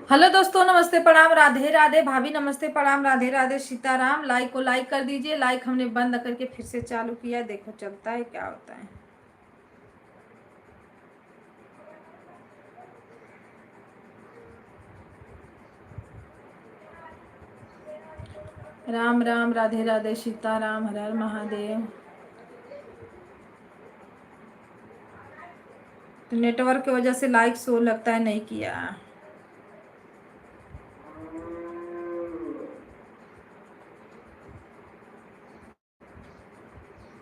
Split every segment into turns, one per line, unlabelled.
Hello दोस्तों, नमस्ते, प्रणाम, राधे राधे। भाभी नमस्ते, प्रणाम, राधे राधे, सीताराम। लाइक को लाइक कर दीजिए। लाइक हमने बंद करके फिर से चालू किया, देखो चलता है क्या होता है। राम राम, राधे राधे, सीताराम, हर हर महादेव। तो नेटवर्क की वजह से लाइक शो लगता है नहीं किया।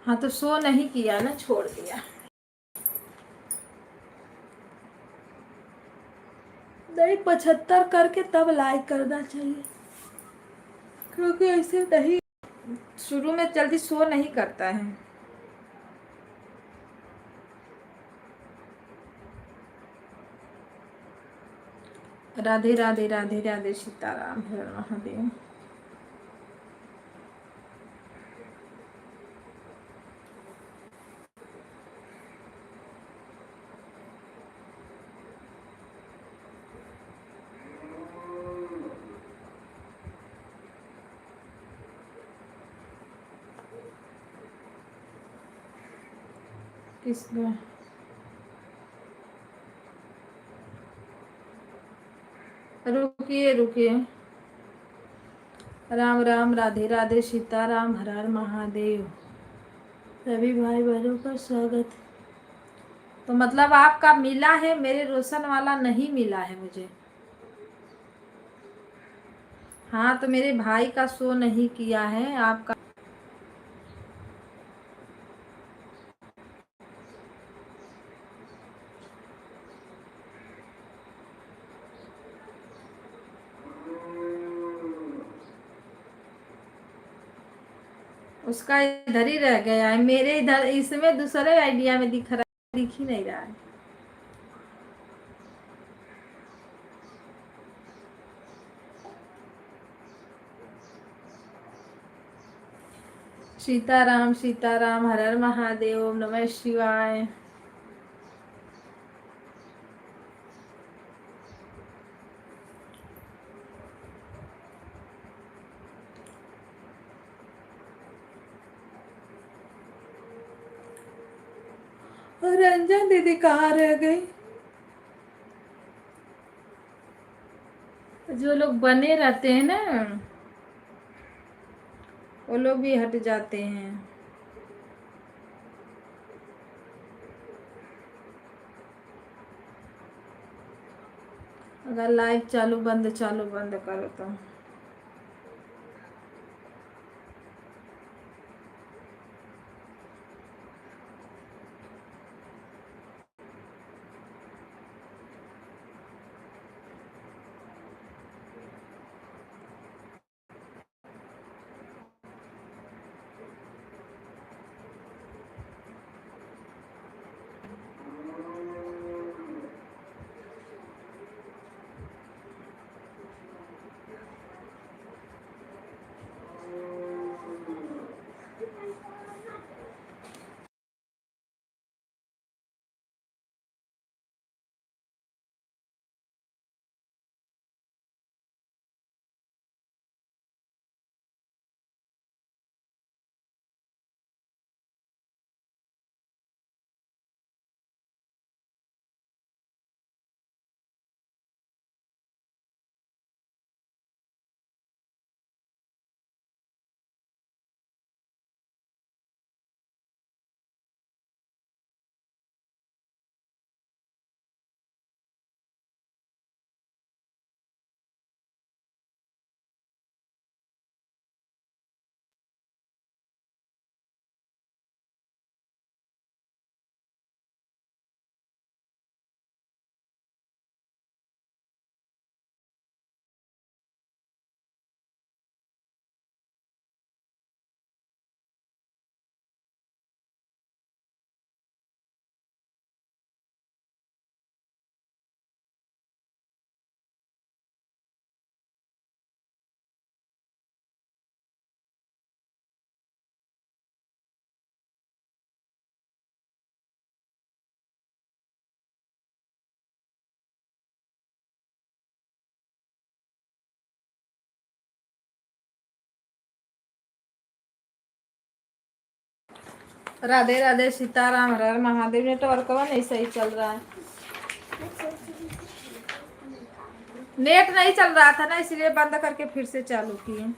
हाँ तो शो नहीं किया ना, छोड़ दिया। नहीं, 75 करके तब लाइक करना चाहिए, क्योंकि ऐसे नहीं शुरू में जल्दी शो नहीं करता है। राधे राधे, राधे राधे, सीताराम, हर हर महादेव। किसको? रुकिए रुकिए। राम राम, राधे राधे, सीताराम, हर हर महादेव। सभी भाई बहनों का स्वागत। तो मतलब आपका मिला है, मेरे रोशन वाला नहीं मिला है मुझे। हाँ तो मेरे भाई का शो नहीं किया है आपका। उसका इधर ही रह गया है, मेरे इधर इसमें दूसरे आइडिया में दिख रहा है, दिख ही नहीं रहा है। सीताराम सीताराम, हर हर महादेव, ओम नमः शिवाय। रंजन दीदी कहाँ रह गई? जो लोग बने रहते हैं ना, वो लोग भी हट जाते हैं। अगर लाइव चालू बंद करो तो। राधे राधे, सीताराम, हर हर महादेव। नेटवर्क नहीं सही चल रहा है, नेट नहीं चल रहा था ना, इसलिए बंद करके फिर से चालू किए।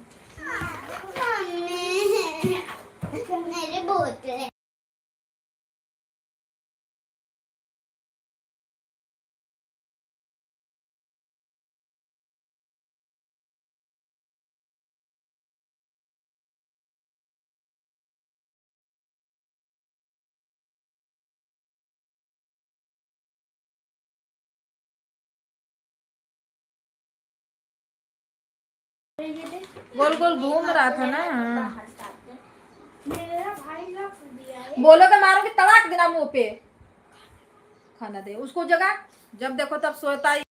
मेरे बोतल गोल गोल घूम रहा था ना। बोलो तो मारूंगी तड़ाक देना मुंह पे। खाना दे उसको, जगह जब देखो तब सोता ही।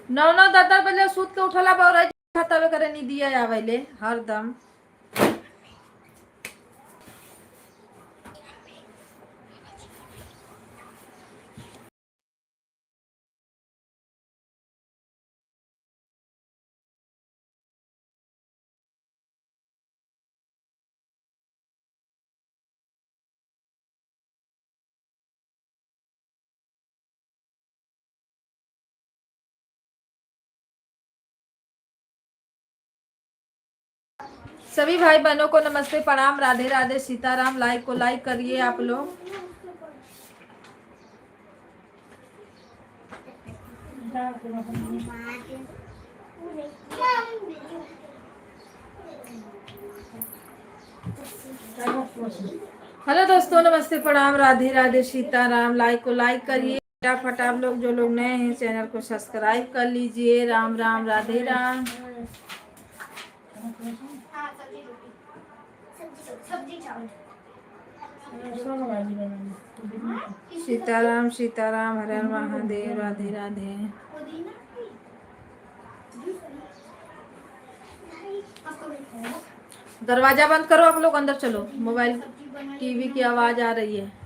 नौ नौ दस दस बजे सूत के उठला पर तबे करे नहीं दिया आवेले हरदम। सभी भाई बहनों को नमस्ते, प्रणाम, राधे राधे, सीताराम। लाइक को लाइक करिए आप लोग। हेलो दोस्तों, नमस्ते, प्रणाम, राधे राधे, सीताराम। लाइक को लाइक करिए फटाफट। आप लोग जो लोग नए हैं चैनल को सब्सक्राइब कर लीजिए। राम राम, राधे राम। सीताराम सीताराम, हर हर महादेव, राधे राधे। दरवाजा बंद करो आप लोग, अंदर चलो। मोबाइल टीवी की आवाज आ रही है।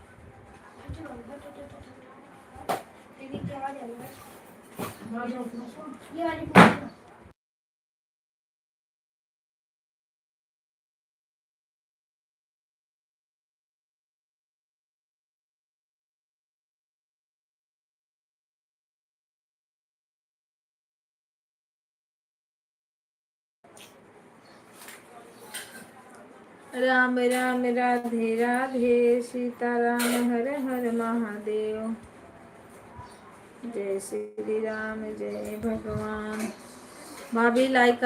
राम राम, राधे राधे, सीताराम, हर हर महादेव। जय श्री राम, जय भगवान। भाभी लाइक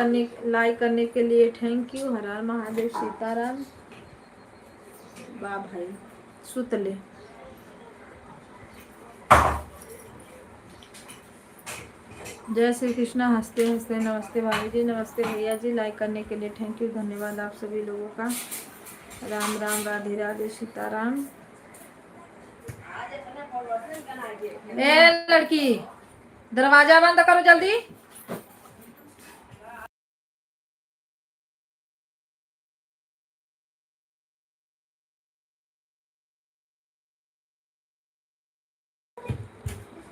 करने के लिए थैंक यू। हर हर महादेव, सीताराम। वाह भाई, सुतले। जय श्री कृष्णा। हंसते हंसते नमस्ते भाभी जी, नमस्ते भैया जी। लाइक करने के लिए थैंक यू, धन्यवाद आप सभी लोगों का। राम राम, राधे राधे, सीताराम। ए लड़की, दरवाजा बंद करो जल्दी।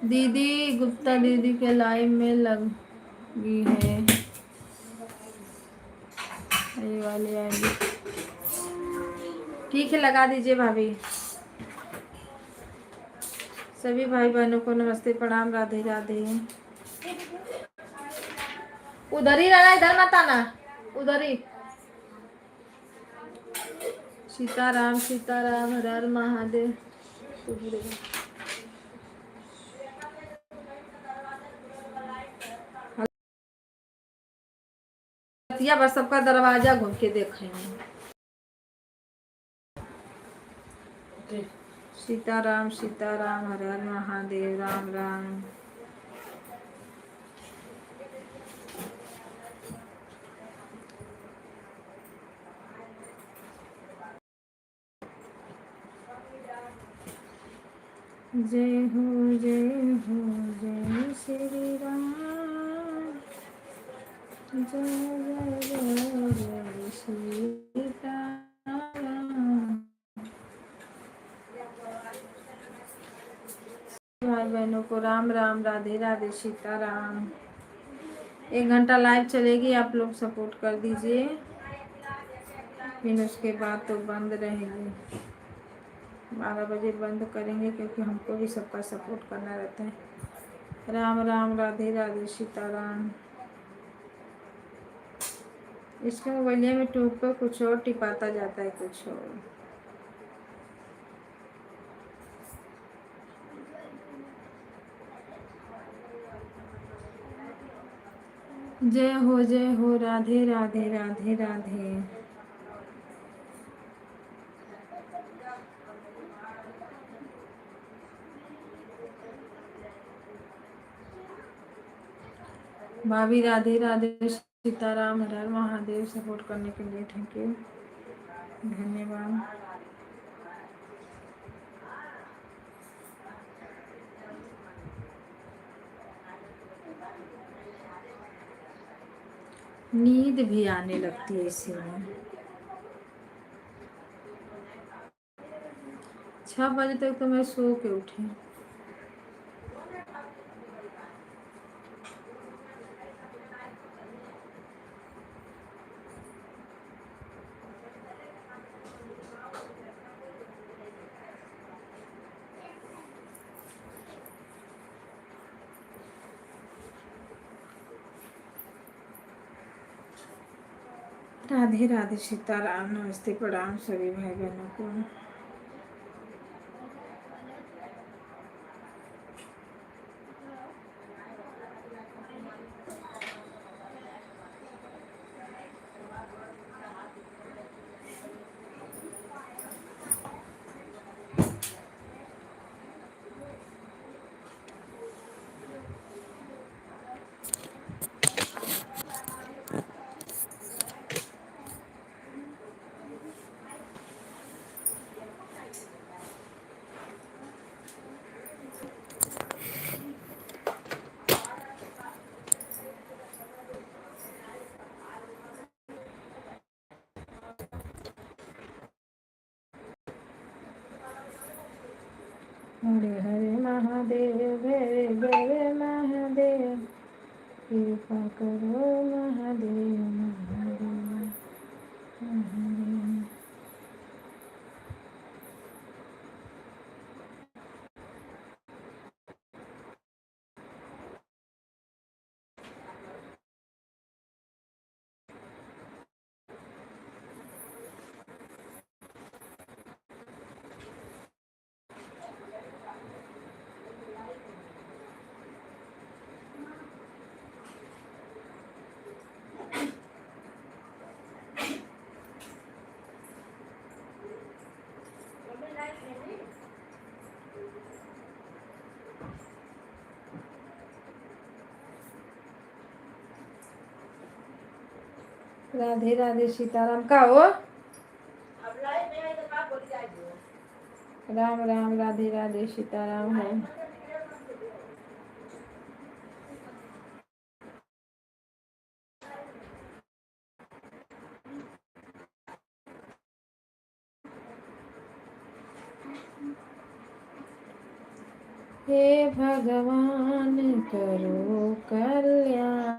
दीदी गुप्ता दीदी के लाइव में लगी है ये वाली आईडी। ठीक है, लगा दीजिए भाभी। सभी भाई बहनों को नमस्ते, प्रणाम, राधे राधे। उधर ही रहना, इधर मत आना, उधर ही। सीताराम सीताराम, हर हर महादेव। बस सबका दरवाजा घूम के देखेंगे। सीताराम सीताराम, हर हर महादेव, राम राम। जय हो जय हो, जय श्री राम। जय जय जय जय सीताराम। भाई बहनों को राम राम, राधे राधे, सीताराम। 1 घंटा लाइव चलेगी, आप लोग सपोर्ट कर दीजिए, फिर उसके बाद तो बंद रहेगी। 12 बजे बंद करेंगे क्योंकि हमको भी सबका सपोर्ट करना रहता है। राम राम, राधे राधे, सीताराम। इसके मोबाइल में ट्यूब पर कुछ और टिपाता जाता है, कुछ और। जय हो, राधे राधे, राधे राधे। भाभी राधे राधे, सीताराम, हर हर महादेव। सपोर्ट करने के लिए थैंक यू, धन्यवाद। नींद भी आने लगती है इसी में। 6 बजे तक तो मैं सो के उठी। राधे राधे, सीताराम, नमस्ते, प्रणाम सभी भाई बहनों को। हरे हरे महादेव, हरे हरे महादेव, कृपा करो महादेव, महादेव, महादेव। राधे राधे, सीताराम। का हो? राम राम, राधे राधे, सीताराम है। हे भगवान करो कल्याण।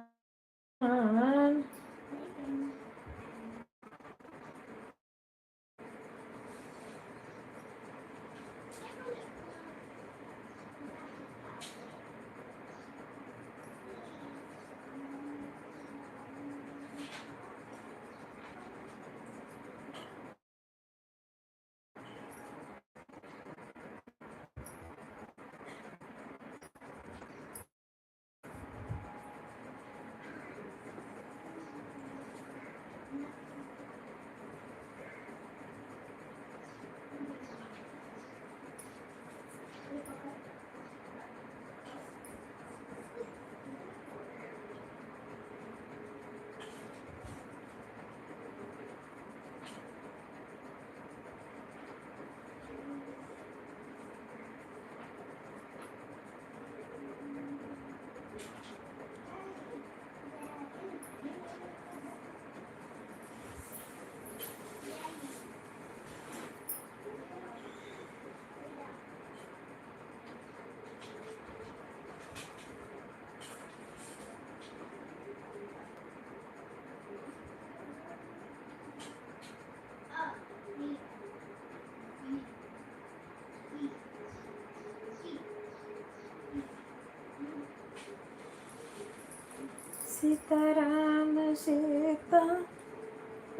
सीताराम सीता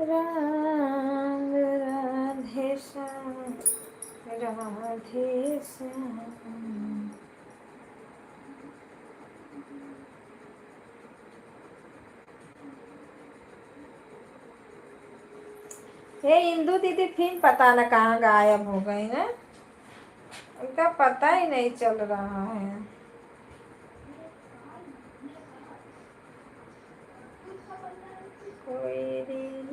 राम राधे श्याम राधे श्याम। ये इंदु दीदी फिर पता न कहाँ गायब हो गई ना, उनका पता ही नहीं चल रहा है। कोई ऋण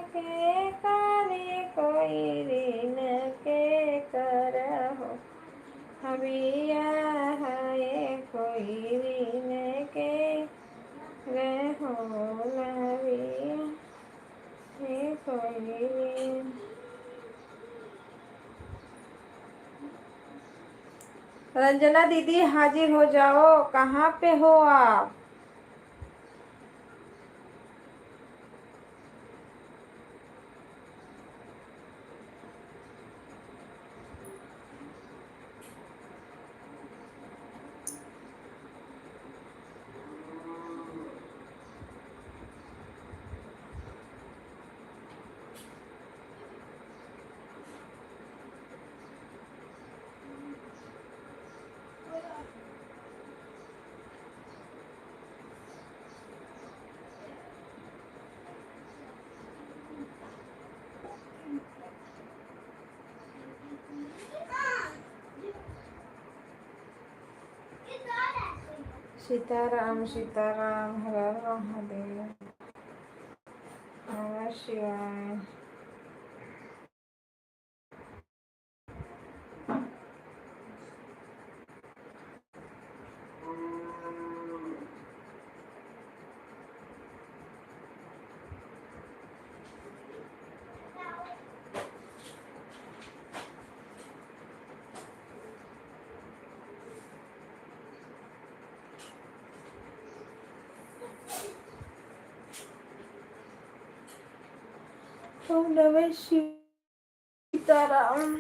के करे, कोई ऋण के करहो, हबिया है कोई ऋण के रहो लबिया है कोई ऋण। रंजना दीदी हाजिर हो जाओ, कहाँ पे हो आप? सीताराम सीताराम, हर हर महादेव, नमः शिवाय। ओम नमः सीताराम।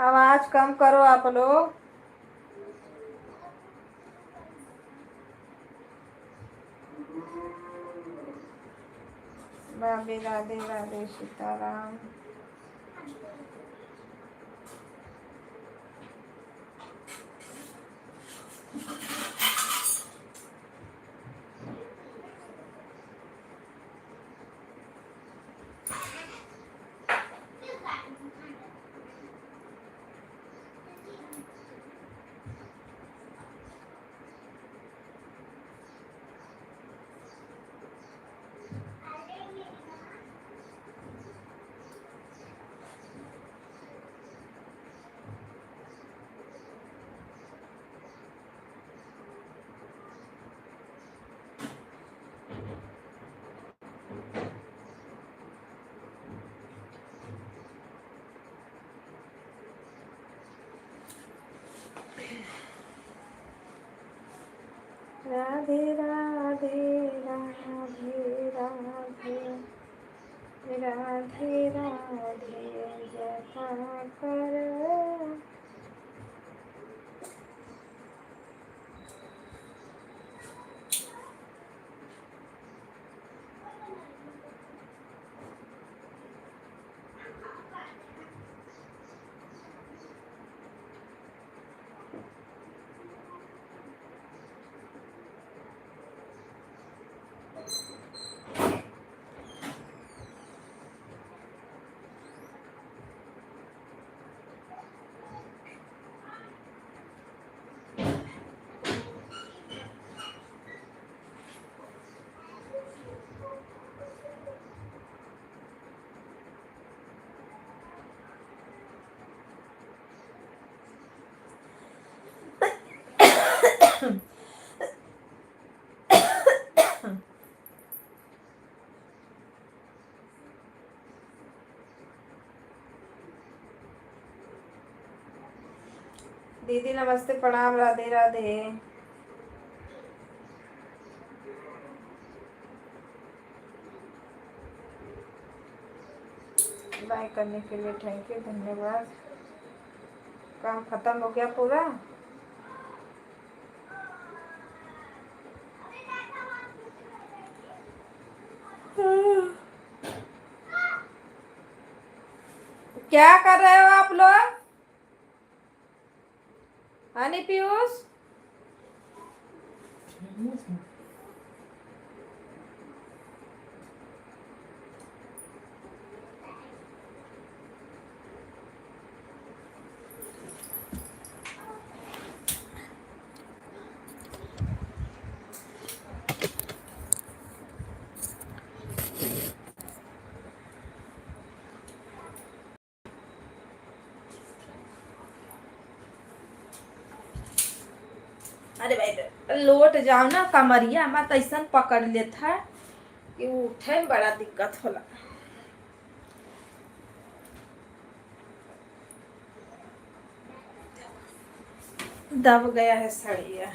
आवाज कम करो आप लोग। बाबे राधे राधे सीताराम। राधे राधे राधे राधे राधे राधे जपा कर। दीदी नमस्ते, प्रणाम, राधे राधे। लाइक करने के लिए थैंक यू, धन्यवाद। काम खत्म हो गया पूरा? क्या कर रहे हो आप लोग? हनी पीयूष, अरे भाई लोट जाओ ना, कमरिया मत ऐसा पकड़ लेता है कि उठे में बड़ा दिक्कत होला। दब गया है सड़िया।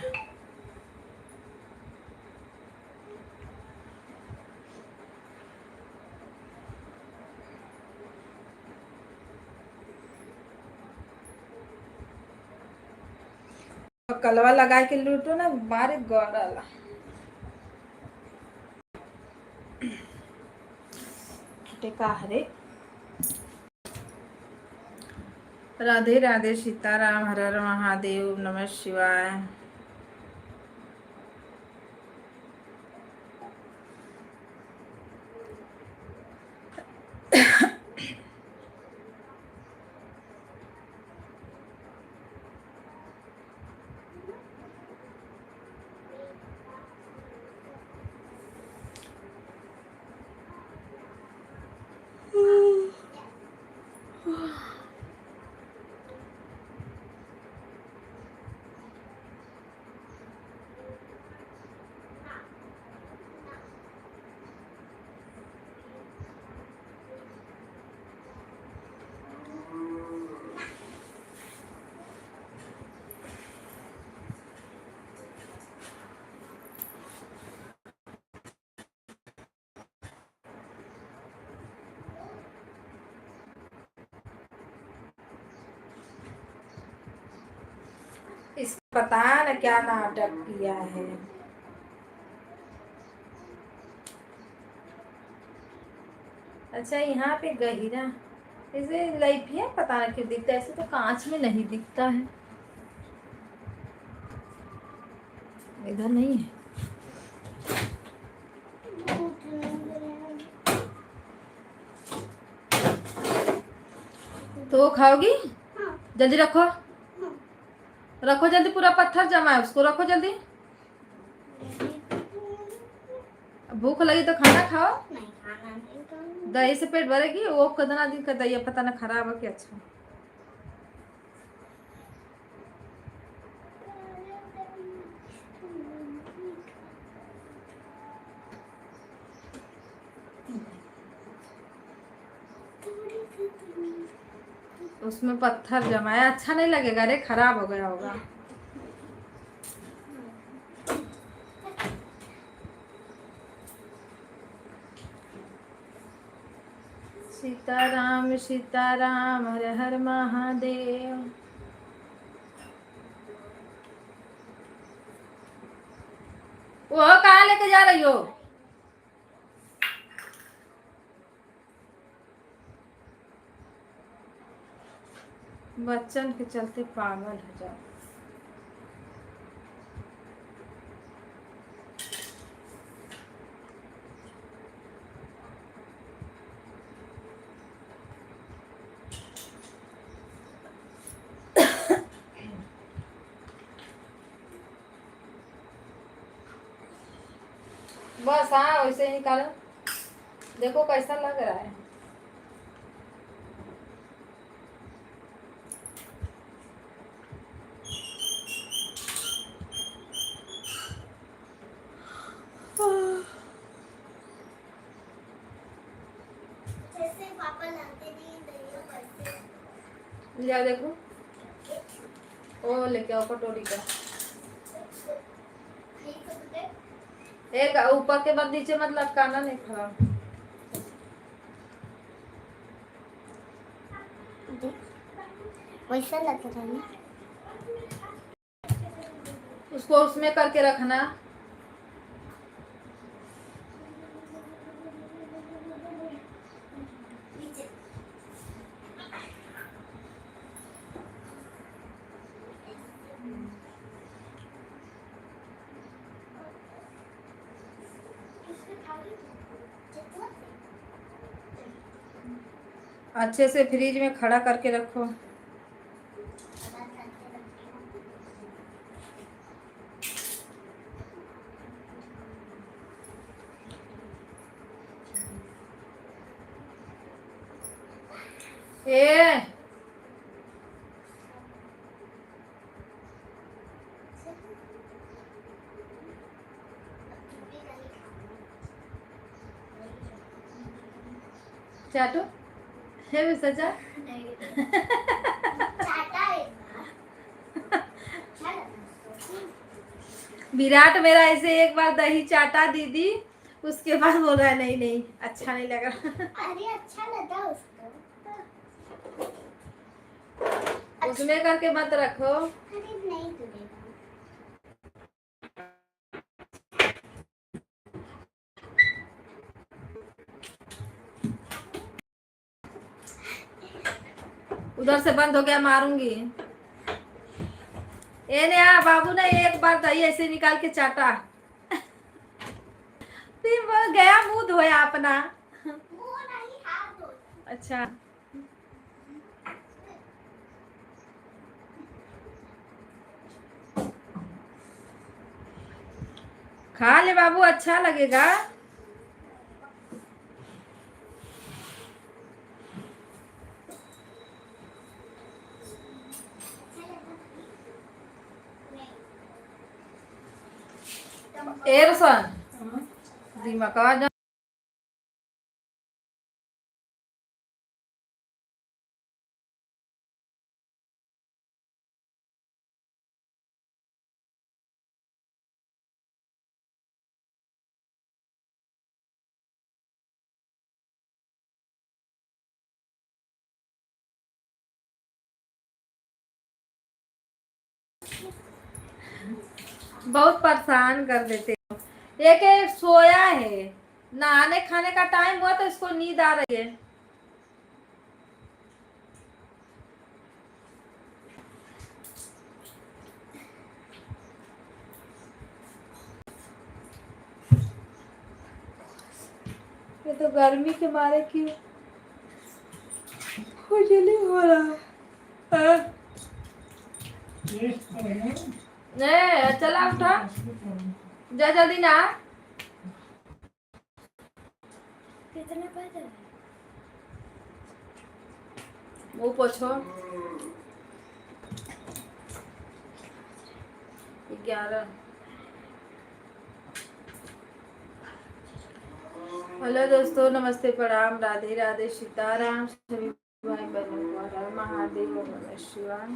कलवा लगा के लूटो ना, बारे गड़ला। का हरे राधे राधे, सीताराम, हर हर महादेव, नमः शिवाय। इस पता न क्या नाटक किया है। अच्छा यहाँ पे गहिरा इसे लाइफिया पता न क्यों दिखता है, ऐसे तो कांच में नहीं दिखता है। इधर नहीं है तो वो खाओगी? जल्दी रखो, रखो जल्दी, पूरा पत्थर जमा है उसको, रखो जल्दी। भूख लगी तो खाना खाओ। दही से पेट भरेगी? वो कितना दिन का दही है पता ना, खराब है कि अच्छा। उसमें पत्थर जमा है, अच्छा नहीं लगेगा रे, खराब हो गया होगा। सीताराम सीताराम, हर हर महादेव। वो कहाँ लेके जा रही हो? बच्चन के चलते पागल हो जाओ। बस हाँ वैसे ही निकालो, देखो कैसा लग रहा है। लिया देखो, वो लेके आओ कटोरी का। एक ऊपर के बाद नीचे मत लटकाना, नहीं खराब।
वैसा लग रहा है ना,
उसको उसमें करके रखना। अच्छे से फ्रिज में खड़ा करके रखो। ए चाटो है भी सचा। विराट मेरा ऐसे एक बार दही चाटा दीदी, उसके बाद बोल रहा है नहीं नहीं अच्छा नहीं लगा।
अरे अच्छा लगा उसको,
उसमें करके मत रखो।
अरे नहीं तुझे
उधर से बंद हो गया, मारूंगी। ए ने बाबू ने एक बार दही ऐसे निकाल के चाटा, फिर वो गया मुंह धोया अपना।
वो नहीं हाथ धो।
अच्छा खा ले बाबू, अच्छा लगेगा। ए रोशन दिमाग आवाज। बहुत परेशान कर देते हो। एक सोया है, नहाने खाने का टाइम हुआ तो इसको नींद आ रही है। ये तो गर्मी के मारे क्यों खुजली हो रहा है। नहीं चला उठा, जा जल्दी ना।
कितना बजा है?
वो पूछो 11। हेलो दोस्तों, नमस्ते, प्रणाम, राधे राधे, सीताराम, सभी भाई बहनों को हर हर महादेव, ओम नमः शिवाय।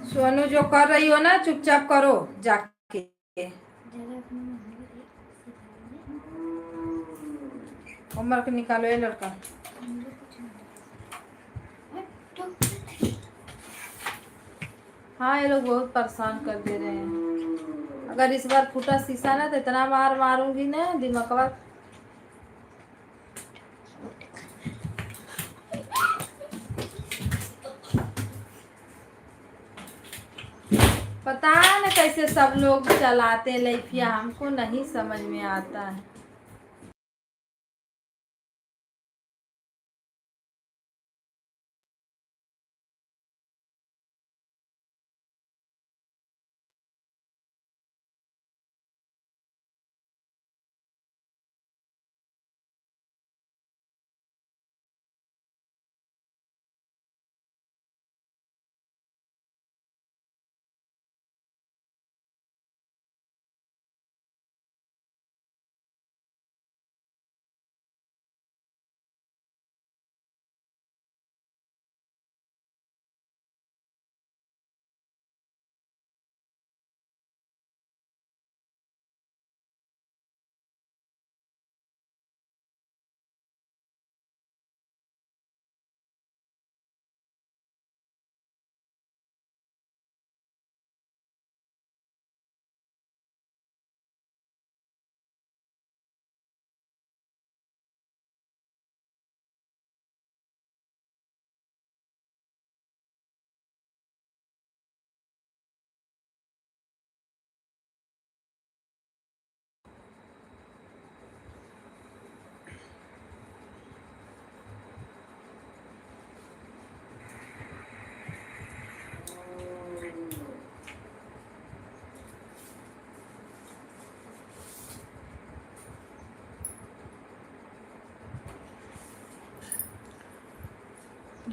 सोनू जो कर रही हो ना चुपचाप करो जाके। होमवर्क निकालो ये लड़का। हाँ ये लोग बहुत परेशान कर दे रहे हैं। अगर इस बार फूटा शीशा ना तो इतना मार मारूंगी ना दिमाग। पता है ना कैसे सब लोग चलाते लाइफिया, हमको नहीं समझ में आता है।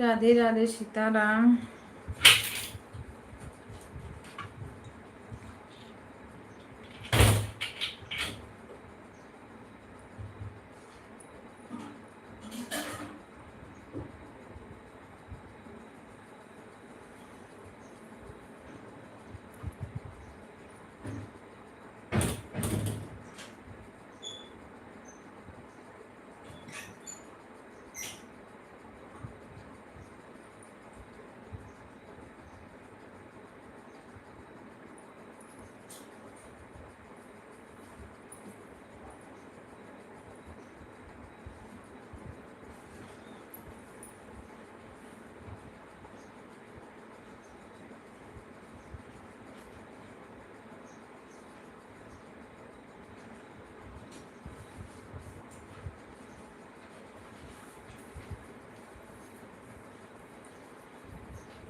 राधे राधे सीताराम।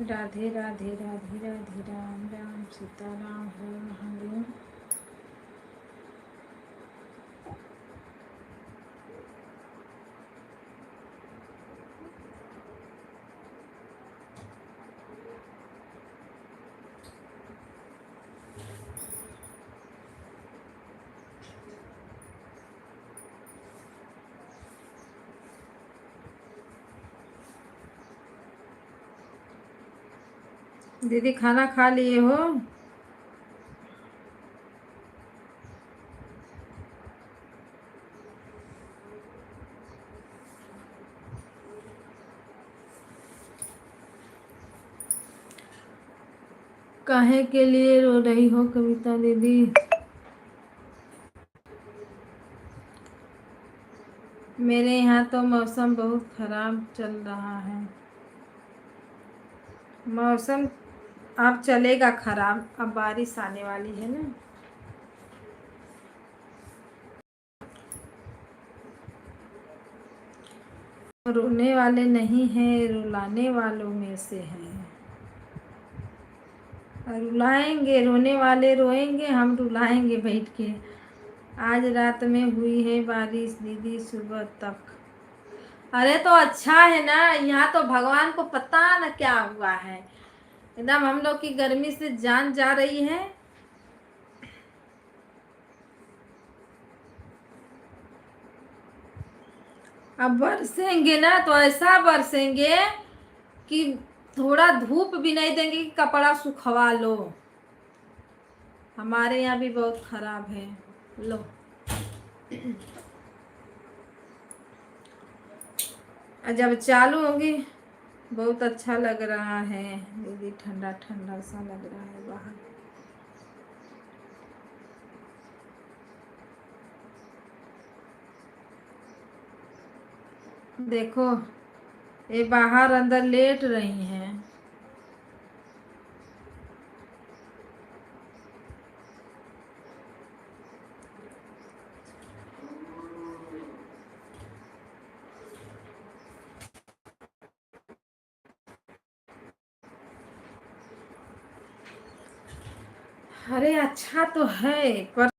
राधे राधे राधे राधे राम राम सीताराम हर महादेव। दीदी खाना खा लिए हो? काहे के लिए रो रही हो कविता दीदी? मेरे यहाँ तो मौसम बहुत खराब चल रहा है। मौसम अब चलेगा खराब, अब बारिश आने वाली है ना। रोने वाले नहीं हैं, रुलाने वालों में से हैं। रुलाएंगे, रोने वाले रोएंगे, हम रुलाएंगे बैठ के। आज रात में हुई है बारिश दीदी सुबह तक। अरे तो अच्छा है ना, यहाँ तो भगवान को पता न क्या हुआ है, एकदम हम लोग की गर्मी से जान जा रही है। अब बरसेंगे ना तो ऐसा बरसेंगे कि थोड़ा धूप भी नहीं देंगे कि कपड़ा सुखवा लो। हमारे यहाँ भी बहुत खराब है। लो जब चालू होगी बहुत अच्छा लग रहा है दीदी, ठंडा ठंडा सा लग रहा है बाहर। देखो ये बाहर अंदर लेट रही हैं। अरे अच्छा तो है पर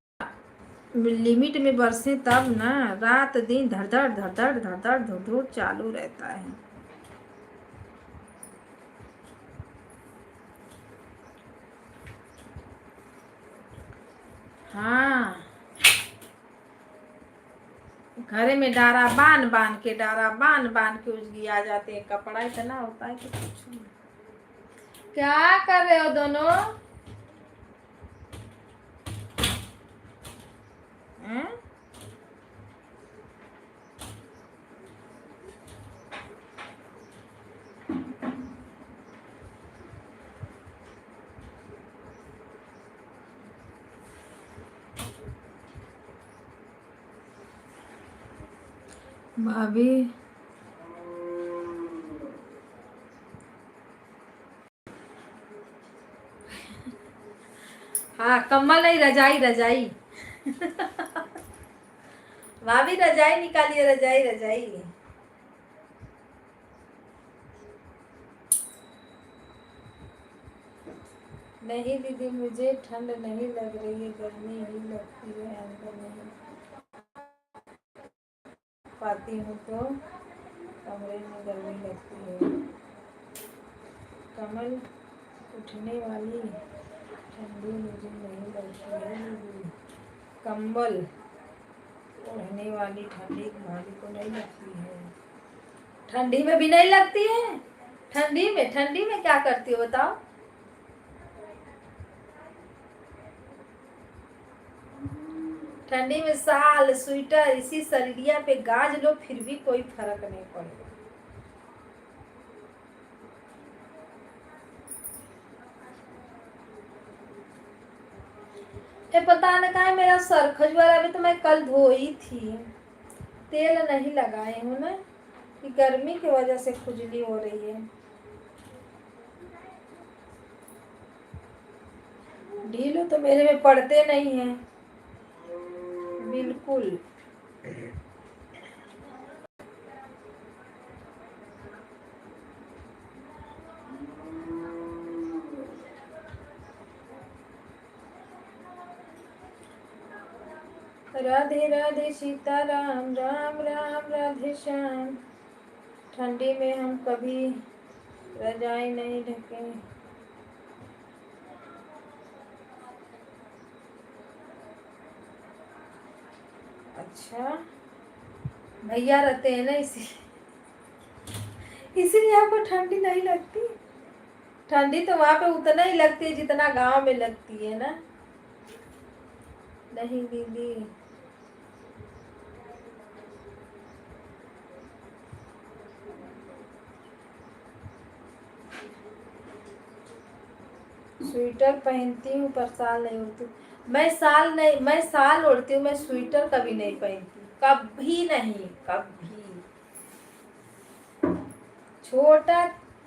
लिमिट में बरसे तब ना, रात दिन धड़धड़ धड़धड़ धड़धड़ धुधुर चालू रहता है। हाँ घरे में डारा बांध बांध के, डारा बांध बांध के उसकी आ जाते हैं। कपड़ा इतना होता है कि कुछ नहीं। क्या कर रहे हो दोनों? हैं? भाभी हाँ कम्बल नहीं, रजाई रजाई भाभी रजाई निकालिए, रजाई रजाई। नहीं दीदी मुझे ठंड नहीं लग रही है, गर्मी ही लगती है, अंदर नहीं पाती हूँ तो कमरे में गर्मी लगती है। कमल उठने वाली ठंडी मुझे नहीं लगती है दीदी। कंबल ओढ़ने वाली ठंडी तुम्हारी को नहीं लगती है। ठंडी में भी नहीं लगती है। ठंडी में क्या करती हो बताओ। ठंडी में साल स्वेटर इसी शरीरिया पे गाज लो फिर भी कोई फर्क नहीं पड़ेगा। ये पता नहीं कहा मेरा सर खजुआर। अभी तो मैं कल धोई थी, तेल नहीं लगाए हूँ ना कि गर्मी की वजह से खुजली हो रही है। ढीलू तो मेरे में पड़ते नहीं है बिल्कुल। राधे राधे सीता राम राम राम राधे श्याम। ठंडी में हम कभी रजाई नहीं ढके। अच्छा भैया रहते हैं ना इसीलिए आपको ठंडी नहीं लगती। ठंडी तो वहां पे उतना ही लगती है जितना गांव में लगती है ना। नहीं दीदी स्वेटर पहनती हूँ पर साल नहीं ओढ़ती। मैं साल ओढ़ती हूँ, मैं स्वेटर कभी नहीं पहनती, कभी नहीं कभी।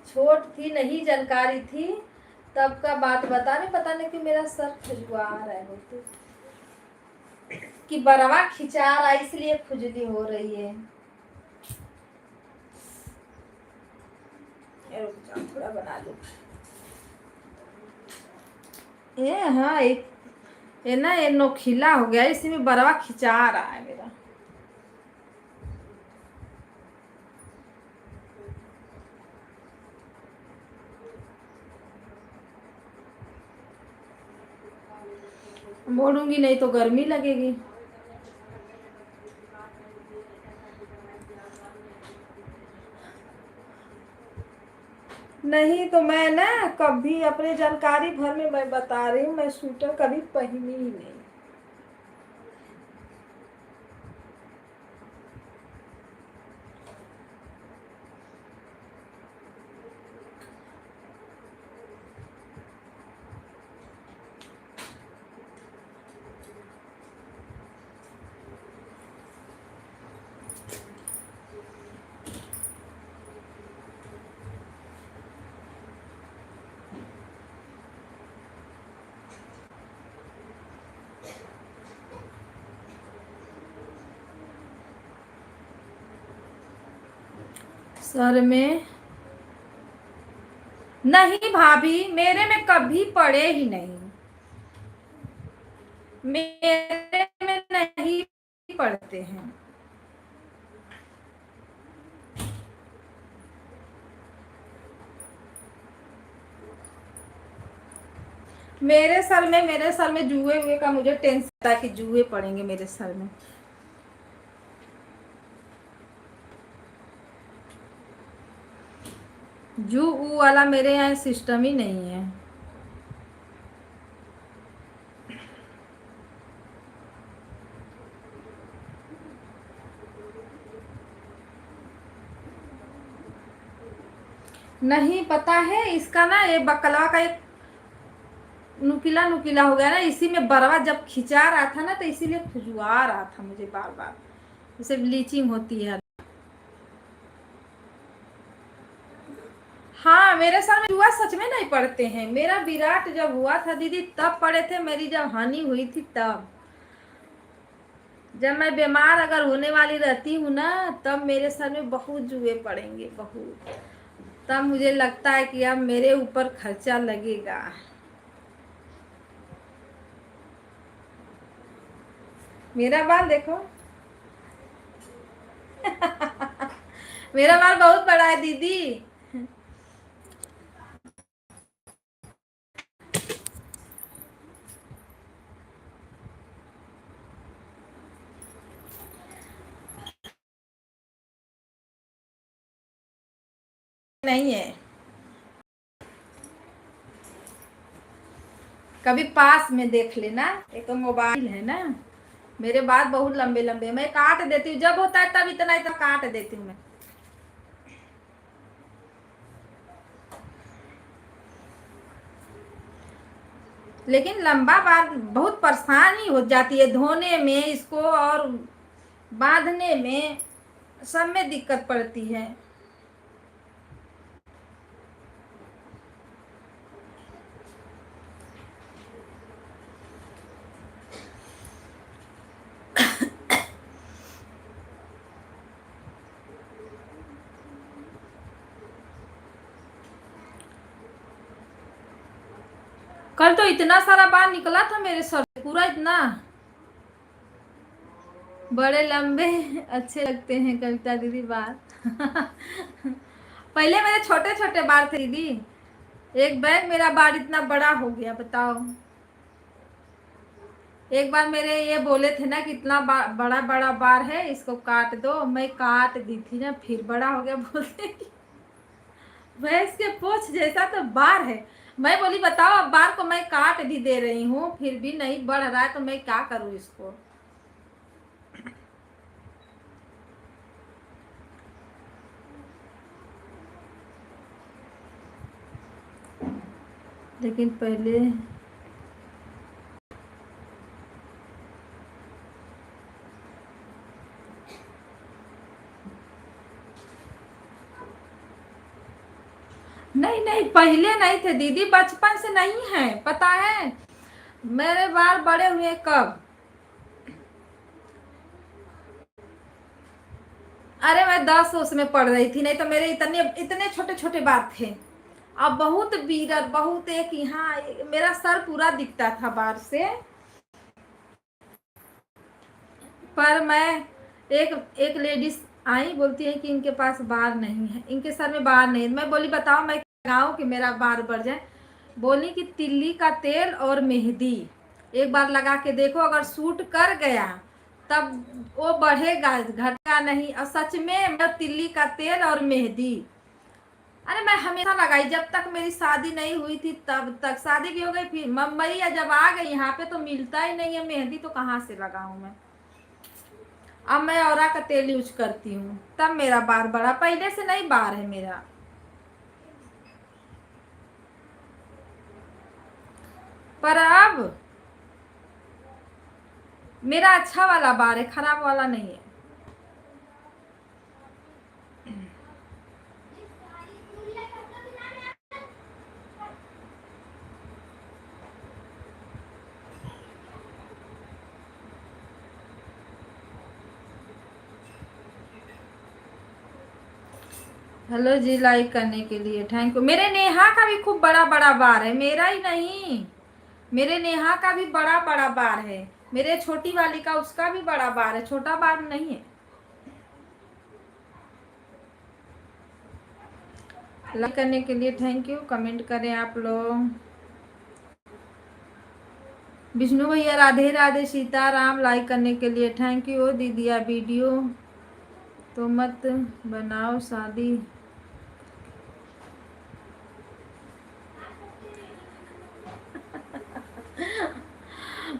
छोट थी नहीं जानकारी थी तब का बात बता नहीं। पता नहीं कि मेरा सर खुजवा रहा है होते कि बरवा खिंचा रहा है इसलिए खुजली हो रही है। रुक जाओ थोड़ा बना लूं। ये हाँ ये ना ये नोखिला हो गया इसी में बरवा खिंचा रहा है मेरा। मोड़ूंगी नहीं तो गर्मी लगेगी। नहीं तो मैं ना कभी अपने जानकारी भर में मैं बता रही हूँ मैं स्वेटर कभी पहनी ही नहीं। सर में नहीं भाभी मेरे में कभी पड़े ही नहीं। मेरे में नहीं पड़ते हैं। मेरे सर में जुए हुए का मुझे टेंशन था कि जुए पड़ेंगे मेरे सर में। जू ऊ वाला मेरे यहाँ सिस्टम ही नहीं है। नहीं पता है इसका ना ये बकलवा का एक नुकीला नुकीला हो गया ना इसी में बरवा जब खिंचा रहा था ना तो इसीलिए खुजवा रहा था मुझे बार बार जैसे ब्लीचिंग होती है। हाँ मेरे सर में जुआ सच में नहीं पड़ते हैं। मेरा विराट जब हुआ था दीदी तब पड़े थे। मेरी जब हानि हुई थी तब जब मैं बीमार अगर होने वाली रहती हूँ ना तब मेरे सर में बहुत जुए पड़ेंगे बहुत। तब मुझे लगता है कि अब मेरे ऊपर खर्चा लगेगा। मेरा बाल देखो मेरा बाल बहुत बड़ा है दीदी। नहीं है। कभी पास में देख लेना, एक तो मोबाइल है ना। मेरे बाल बहुत लंबे लंबे, मैं काट देती हूँ, जब होता है तब इतना इतना काट देती हूँ मैं। लेकिन लंबा बाल बहुत परेशानी हो जाती है धोने में इसको, और बांधने में, सब में दिक्कत पड़ती है। कल तो इतना सारा बाल निकला था मेरे सर से, पूरा इतना बड़े लंबे अच्छे लगते हैं कविता दीदी बाल। पहले मेरे छोटे छोटे बाल थे दीदी, एक बैग मेरा बाल इतना बड़ा हो गया, बताओ। एक बार मेरे ये बोले थे ना कि इतना बड़ा बड़ा बाल है, इसको काट दो, मैं काट दी थी ना, फिर बड़ा हो गया। बोलते कि भैंस के पोछ जैसा तो बाल है। मैं बोली बताओ, अब बाल को मैं काट भी दे रही हूँ फिर भी नहीं बढ़ रहा है, तो मैं क्या करूँ इसको। लेकिन पहले नहीं नहीं, पहले नहीं थे दीदी, बचपन से नहीं है, पता है मेरे बाल बड़े हुए कब। अरे मैं 10 उसमें पढ़ रही थी, नहीं तो मेरे इतने इतने छोटे छोटे बाल थे। अब बहुत बीरर, बहुत एक यहाँ मेरा सर पूरा दिखता था बाल से। पर मैं एक एक लेडीज आई, बोलती है कि इनके पास बाल नहीं है, इनके सर में बाल नहीं है। मैं बोली बताओ मैं लगाऊं कि मेरा बाल बढ़ जाए। बोली कि तिल्ली का तेल और मेहंदी एक बार लगा के देखो, अगर सूट कर गया तब वो बढ़ेगा, घटेगा नहीं। और सच में मैं तिल्ली का तेल और मेहंदी, अरे मैं हमेशा लगाई, जब तक मेरी शादी नहीं हुई थी तब तक। शादी भी हो गई, फिर मुंबई जब आ गई यहाँ पे तो मिलता ही नहीं है मेहंदी, तो कहाँ से लगाऊं मैं। अब मैं औरा का तेल यूज करती हूँ, तब मेरा बार बढ़ा, पहले से नहीं बार है मेरा। पर अब मेरा अच्छा वाला बार है, खराब वाला नहीं है। हेलो जी, लाइक करने के लिए थैंक यू। मेरे नेहा का भी खूब बड़ा बड़ा बार है, मेरा ही नहीं, मेरे नेहा का भी बड़ा बड़ा बार है। मेरे छोटी वाली का, उसका भी बड़ा बार है, छोटा बार नहीं है। लाइक करने के लिए थैंक यू, कमेंट करें आप लोग। विष्णु भैया राधे राधे, सीताराम, लाइक करने के लिए थैंक यू। दीदी वीडियो तो मत बनाओ, शादी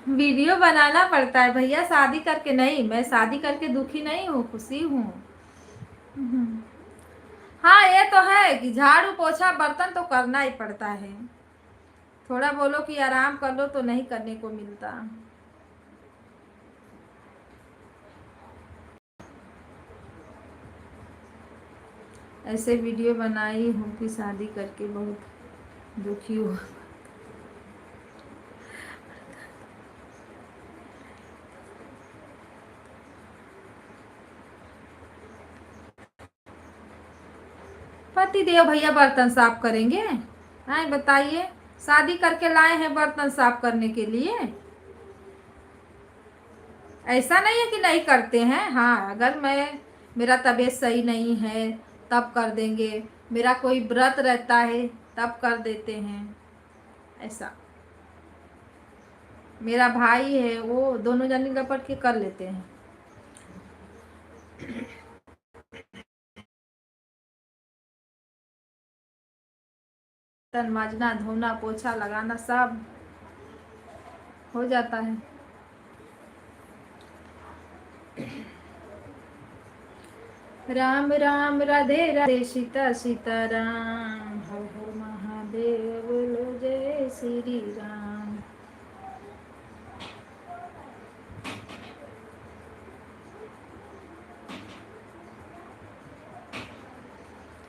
वीडियो बनाना पड़ता है भैया, शादी करके नहीं। मैं शादी करके दुखी नहीं हूँ, खुशी हूँ। हाँ ये तो है कि झाड़ू पोछा बर्तन तो करना ही पड़ता है। थोड़ा बोलो कि आराम कर लो तो नहीं करने को मिलता। ऐसे वीडियो बनाई हूँ कि शादी करके बहुत दुखी हूँ। पति देव भैया बर्तन साफ करेंगे? हाँ बताइए, शादी करके लाए हैं बर्तन साफ करने के लिए? ऐसा नहीं है कि नहीं करते हैं। हाँ अगर मेरा तबीयत सही नहीं है तब कर देंगे, मेरा कोई व्रत रहता है तब कर देते हैं। ऐसा मेरा भाई है, वो दोनों जने लपट के कर लेते हैं। बर्तन माजना, धोना, पोछा लगाना सब हो जाता है। राम राम राधे राधे सीता सीता राम, हर हर महादेव बोलो जय श्री राम।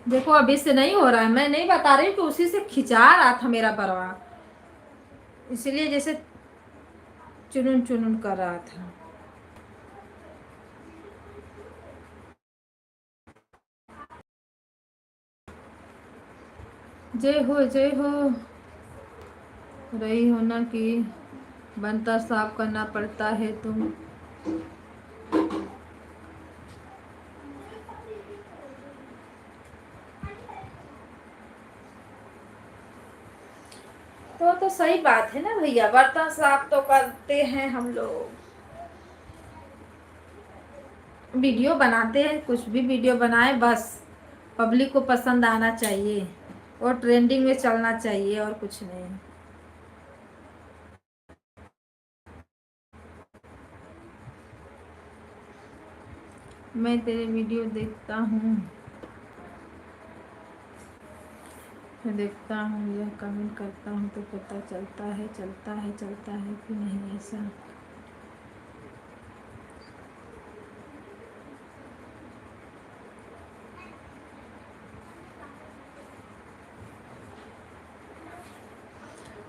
देखो अभी से नहीं हो रहा है, मैं नहीं बता रही कि उसी से खिंचा रहा था मेरा बरवा, इसलिए जैसे चुनुन चुनुन कर रहा था। जय हो जय हो। रही हो ना कि बनता साफ करना पड़ता है तुम। तो सही बात है ना भैया, बर्तन साफ तो करते हैं हम लोग, वीडियो बनाते हैं, कुछ भी वीडियो बनाए बस पब्लिक को पसंद आना चाहिए और ट्रेंडिंग में चलना चाहिए, और कुछ नहीं। मैं तेरे वीडियो देखता हूँ, मैं देखता हूँ, यह कमेंट करता हूँ तो पता चलता है कि नहीं ऐसा।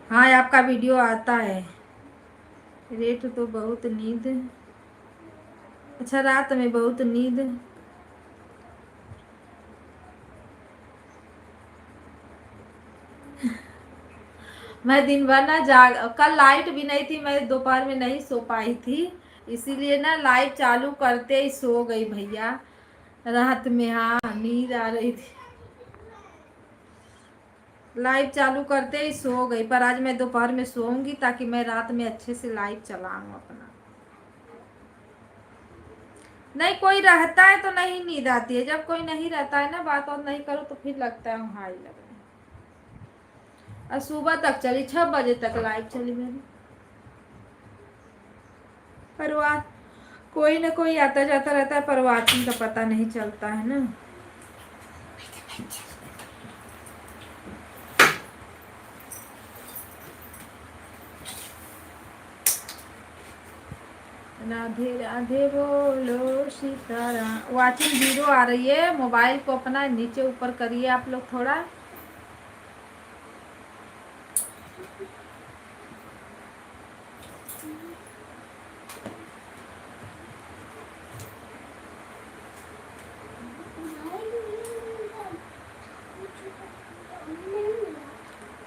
हाँ आपका वीडियो आता है। रेट तो बहुत नींद, अच्छा रात में बहुत नींद। मैं दिन भर ना कल लाइट भी नहीं थी, मैं दोपहर में नहीं सो पाई थी, इसीलिए ना लाइट चालू करते ही सो गई भैया रात में। हाँ नींद आ रही थी, लाइट चालू करते ही सो गई, पर आज मैं दोपहर में सोऊंगी ताकि मैं रात में अच्छे से लाइट चलाऊं अपना। नहीं कोई रहता है तो नहीं नींद आती है, जब कोई नहीं रहता है ना, बात और नहीं करो तो फिर लगता है हाई लग रहा है। और सुबह तक चली, 6 बजे तक लाइट चली मेरी। पर कोई ना कोई आता जाता रहता है, पर वाचिंग का पता नहीं चलता है ना। राधे राधे बोलो सीताराम। वाचिंग 0 आ रही है, मोबाइल को अपना नीचे ऊपर करिए आप लोग थोड़ा।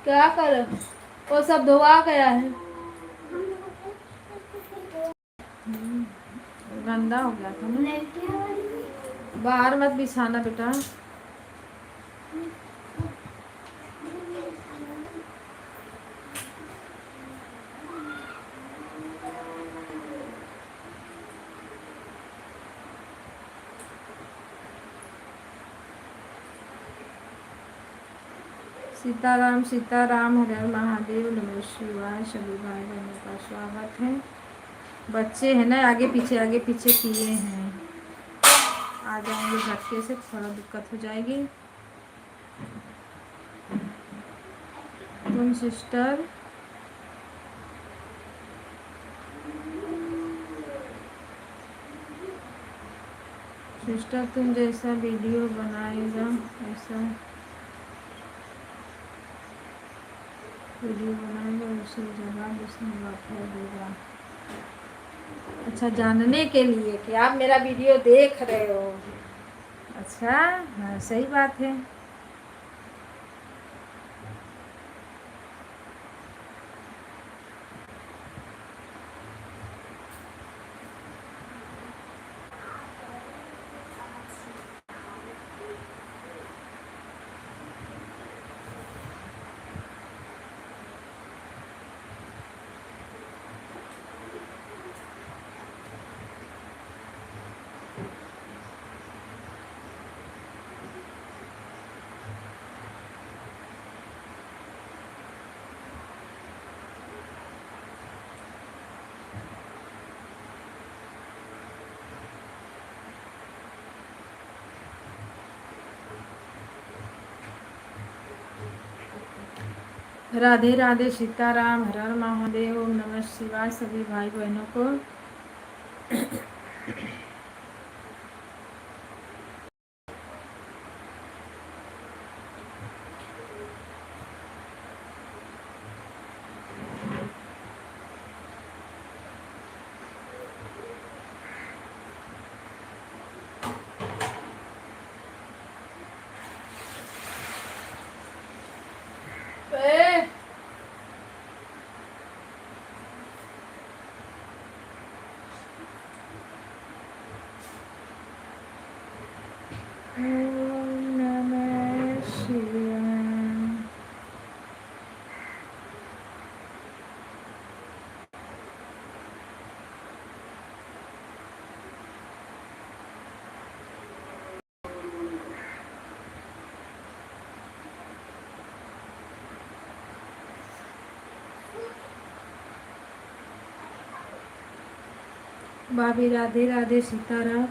क्या कर, वो सब धोआ गया है, गंदा हो गया था ना। बाहर मत बिछाना बेटा। सीताराम सीताराम, हर हर महादेव, नमः शिवाय। सभी भाई बहनों का स्वागत है। बच्चे हैं ना आगे पीछे किए हैं, आ जाएंगे झटके से, थोड़ा दिक्कत हो जाएगी। तुम सिस्टर तुम जैसा वीडियो बनाएगा ऐसा वीडियो बनाएगा उसे जवाब उसने वापस देगा। अच्छा जानने के लिए कि आप मेरा वीडियो देख रहे हो। अच्छा हाँ सही बात है। राधे राधे, सीताराम, हर हर महादेव, ओम नमः शिवाय सभी भाई बहनों को। ओम नमः शिवाय। भाभी राधे राधे, सीताराम।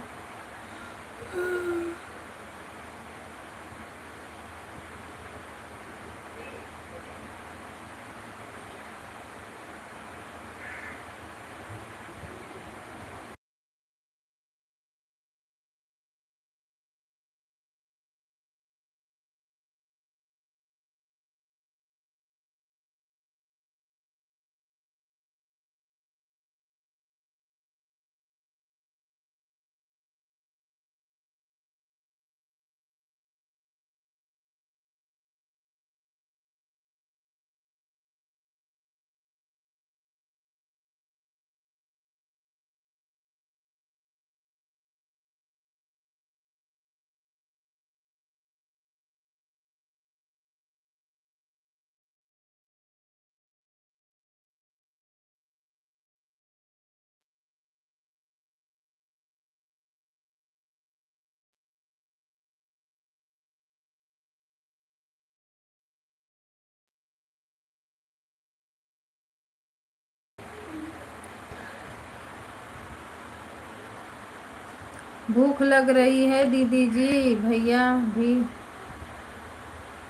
भूख लग रही है दीदी जी, भैया भी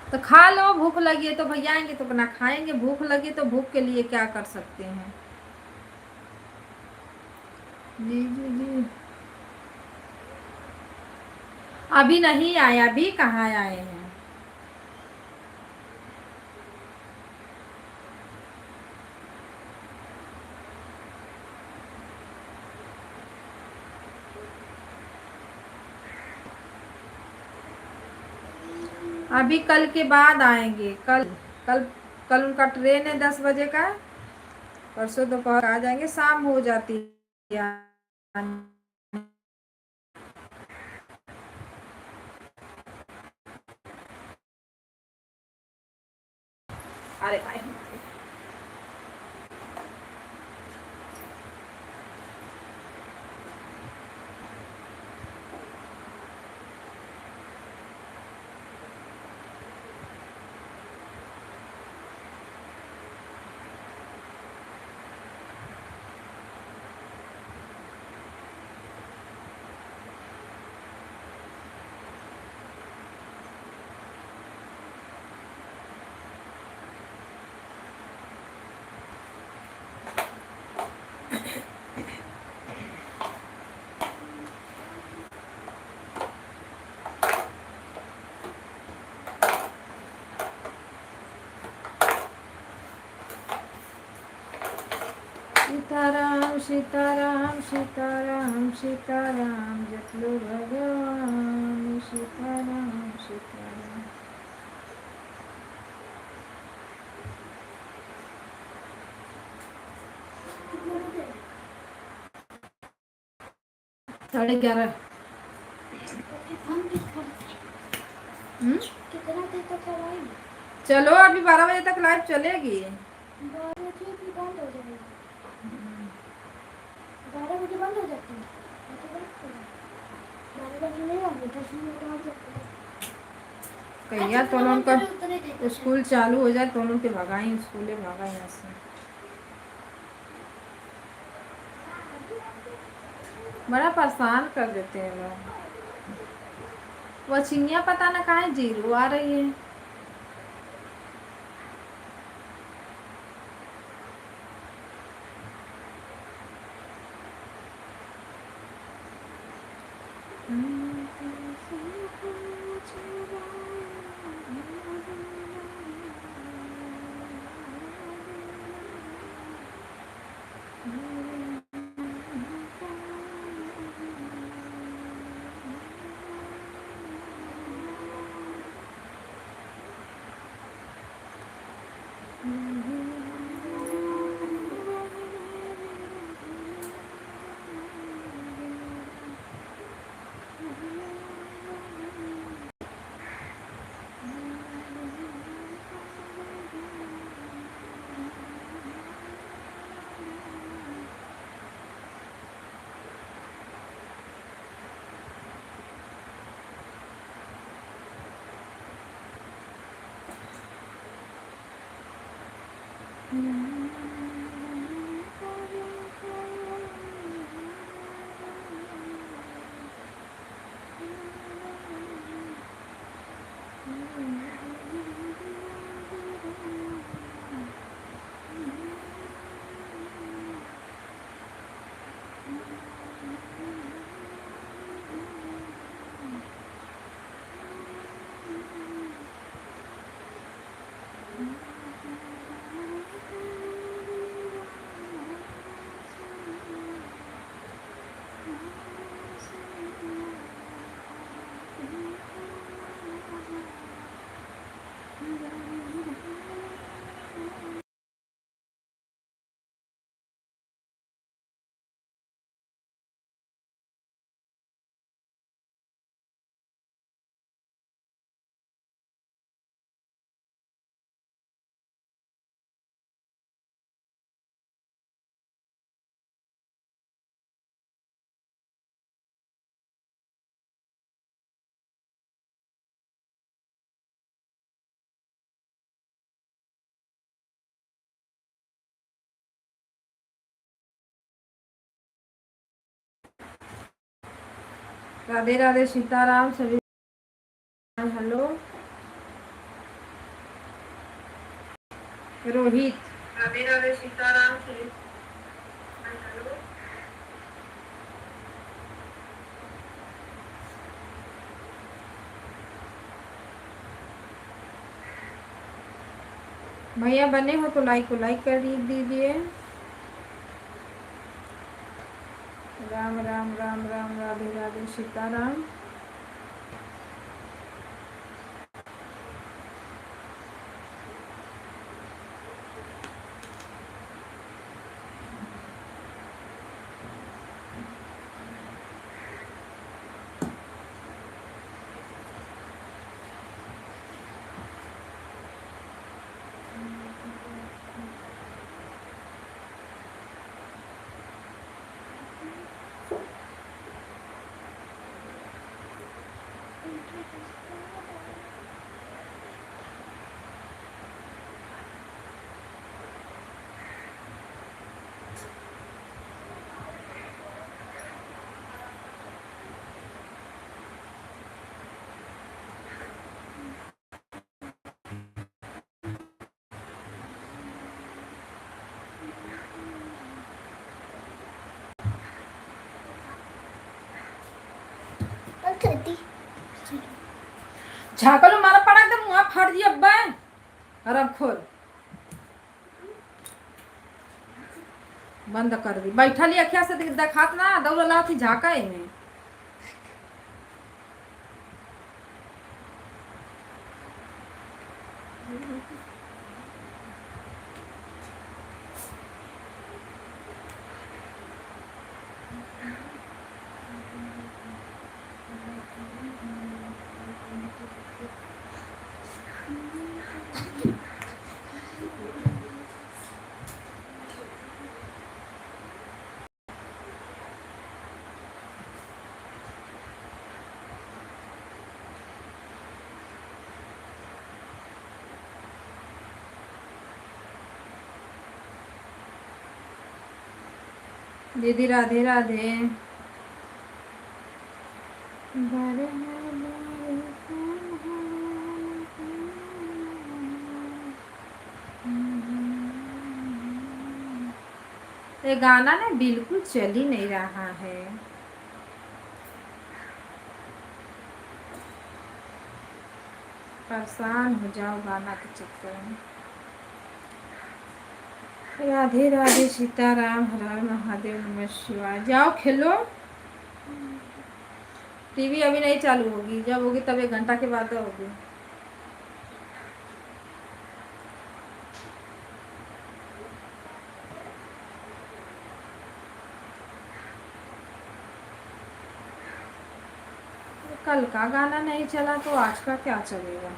तो खा लो। भूख लगी है तो भैया आएंगे तो अपना खाएंगे, भूख लगी तो भूख के लिए क्या कर सकते हैं। जी जी जी, अभी नहीं आए, अभी कहाँ आए हैं। अभी कल के बाद आएंगे। कल कल कल उनका ट्रेन है 10 बजे का। परसों दोपहर आ जाएंगे, शाम हो जाती है। अरे भाई, सीताराम सीताराम सीताराम सीताराम, जपलो भगवान सीताराम सीताराम। साढ़े 11।
कितना देर तक चलाएगी?
चलो अभी 12 बजे तक लाइव चलेगी।
12 बजे भी बंद हो जाएगी। 12 बजे बंद हो जाती है। 12 बजे नहीं होगी, 10 मिनट बाद जाती है।
कहिया तो उनका स्कूल चालू हो जाए तो उनके भगाई, स्कूले भगा यहाँ से। बड़ा परेशान कर देते हैं लोग। वो चिंगिया पता ना कहाँ जीरो आ रही है। राधे राधे सीताराम सभी। हेलो रोहित। राधे राधे सीताराम सभी। हेलो भैया, बने हो तो लाइक को लाइक कर दीजिए। राम राम राम राम, राधे राधे सीताराम।
करती
झाकलो मारा पड़ा एकदम मुँह फाड़ दिया अब्बा। अरब खोर बंद कर दी। बैठा लिया क्या से देखात ना दौड़ लाती झाका में। दीदी राधे राधे। ये गाना ना बिल्कुल चल ही नहीं रहा है। परेशान हो जाओ गाना के चक्कर में। राधे राधे सीताराम, हर हर महादेव, नमः शिवाय। जाओ खेलो। टीवी अभी नहीं चालू होगी, जब होगी तब 1 घंटा के बाद होगी। कल का गाना नहीं चला तो आज का क्या चलेगा।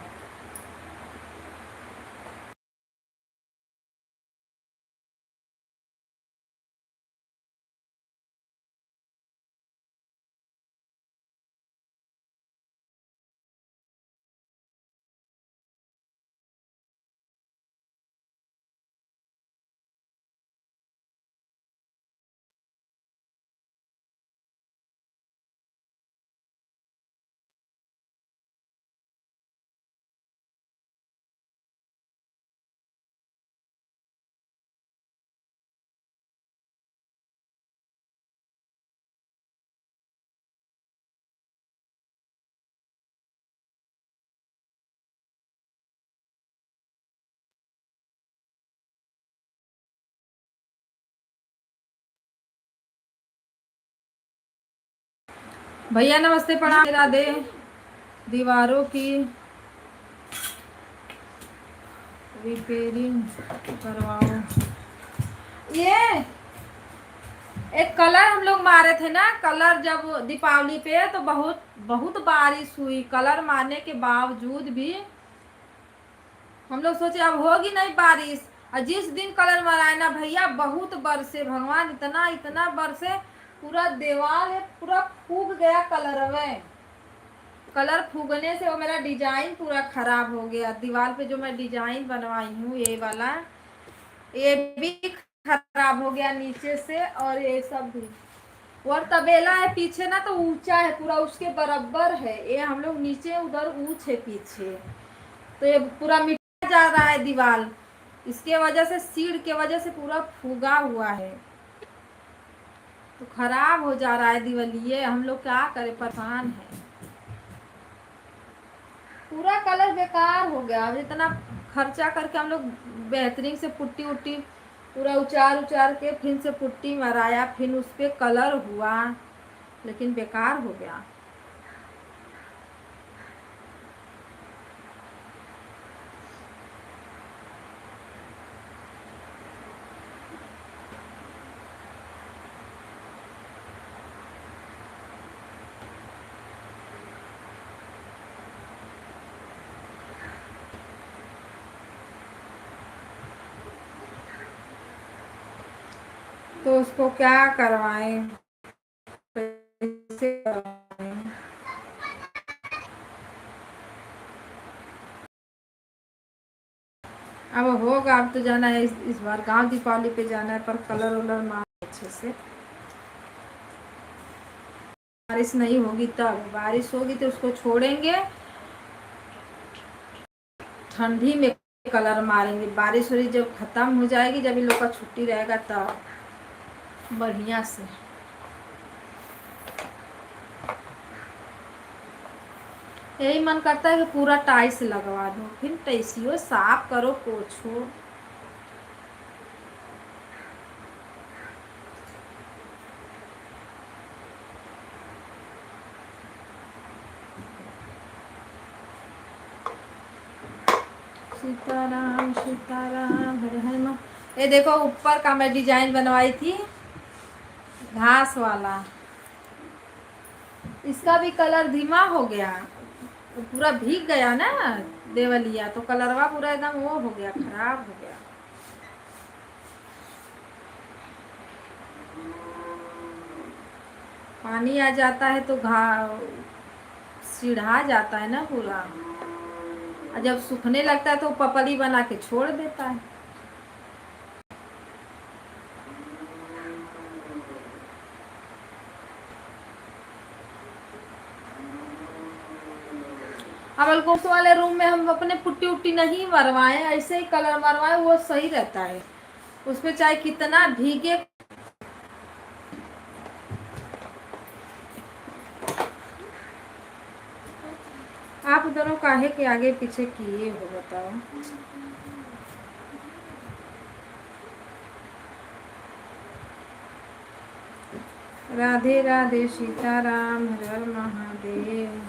भैया नमस्ते, प्रणाम। राधे। दीवारों की रिपेयरिंग करवाओ। ये एक कलर हम लोग मारे थे ना, कलर जब दीपावली पे, तो बहुत बहुत बारिश हुई। कलर मारने के बावजूद भी हम लोग सोचे अब होगी नहीं बारिश। और जिस दिन कलर मराए ना भैया, बहुत बरसे भगवान, इतना इतना बरसे, पूरा दीवार है पूरा फूक गया कलर में। कलर फूकने से वो मेरा डिजाइन पूरा खराब हो गया। दीवार पे जो मैं डिजाइन बनवाई हूँ ये वाला, ये भी खराब हो गया नीचे से, और ये सब भी। और तबेला है पीछे ना, तो ऊंचा है पूरा, उसके बराबर है। ये हम लोग नीचे, उधर ऊंच है पीछे, तो ये पूरा मिटा जा रहा है दीवार। इसके वजह से, सीढ़ के वजह से पूरा फूगा हुआ है, तो खराब हो जा रहा है दिवालिये। हम लोग क्या करें, परेशान है। पूरा कलर बेकार हो गया। अब इतना खर्चा करके हम लोग बेहतरीन से पुट्टी उट्टी पूरा उचार उचार के फिर से पुट्टी मराया, फिर उस पे कलर हुआ, लेकिन बेकार हो गया। तो उसको क्या करवाएं, कैसे करवाएं? अब होगा, अब तो जाना है इस बार गांव, दीपावली पे जाना है, पर कलर वलर मार अच्छे से। बारिश नहीं होगी तब, बारिश होगी तो उसको छोड़ेंगे, ठंडी में कलर मारेंगे। बारिश हो रही जब खत्म हो जाएगी, जब इन लोग का छुट्टी रहेगा, तब बढ़िया से। यही मन करता है कि पूरा टाइल्स लगवा दो, फिर टाइल्सियो साफ करो, पोछो। सीताराम सीताराम हरे हरे माँ। ये देखो ऊपर का मैं डिजाइन बनवाई थी, घास वाला, इसका भी कलर धीमा हो गया, वो पूरा भीग गया ना देवलिया, तो कलरवा पूरा एकदम वो हो गया, खराब हो गया। पानी आ जाता है तो सीढ़ा जाता है ना पूरा, और जब सूखने लगता है तो पपड़ी बना के छोड़ देता है। अब अलकोस वाले रूम में हम अपने पुट्टी उट्टी नहीं मरवाए, ऐसे ही कलर मरवाए, वो सही रहता है। उसपे चाहे कितना भीगे। आप दोनों काहे के आगे पीछे किए हो बताओ। राधे राधे सीताराम हर हर महादेव।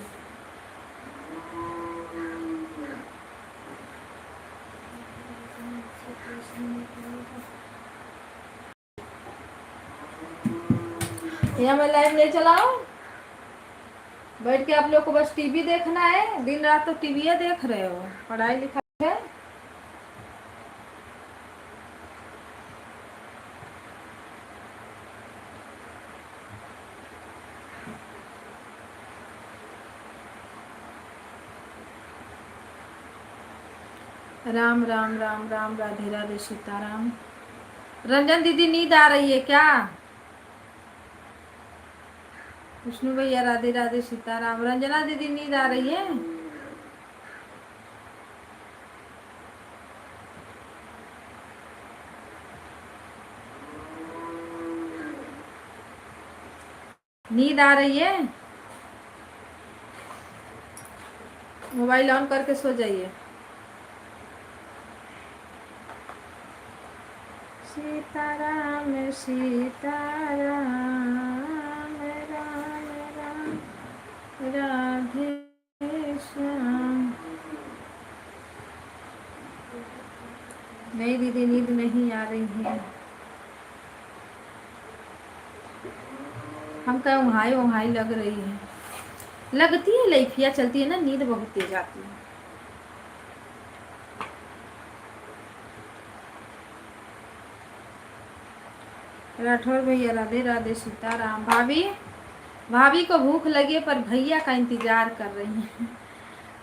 यहाँ मैं लाइव ले चलाऊं, बैठ के आप लोग को बस टीवी देखना है, दिन रात तो टीवी देख रहे हो, पढ़ाई लिखाई है। राम राम राम राम, राधे राधे सीताराम। रंजन दीदी नींद आ रही है क्या? विष्णु भैया राधे राधे सीताराम। रंजना दीदी नींद आ रही है? नींद आ रही है? मोबाइल ऑन करके सो जाइए। सीताराम सीताराम राम राम। राधे श्याम। नहीं दीदी, नींद नहीं आ रही है। हम कहें उहाई उहाई लग रही है, लगती है, लैफिया चलती है ना, नींद बहुत तेज आती है। राठौर भैया राधे राधे सीताराम। भाभी, भाभी को भूख लगी है पर भैया का इंतजार कर रही हैं।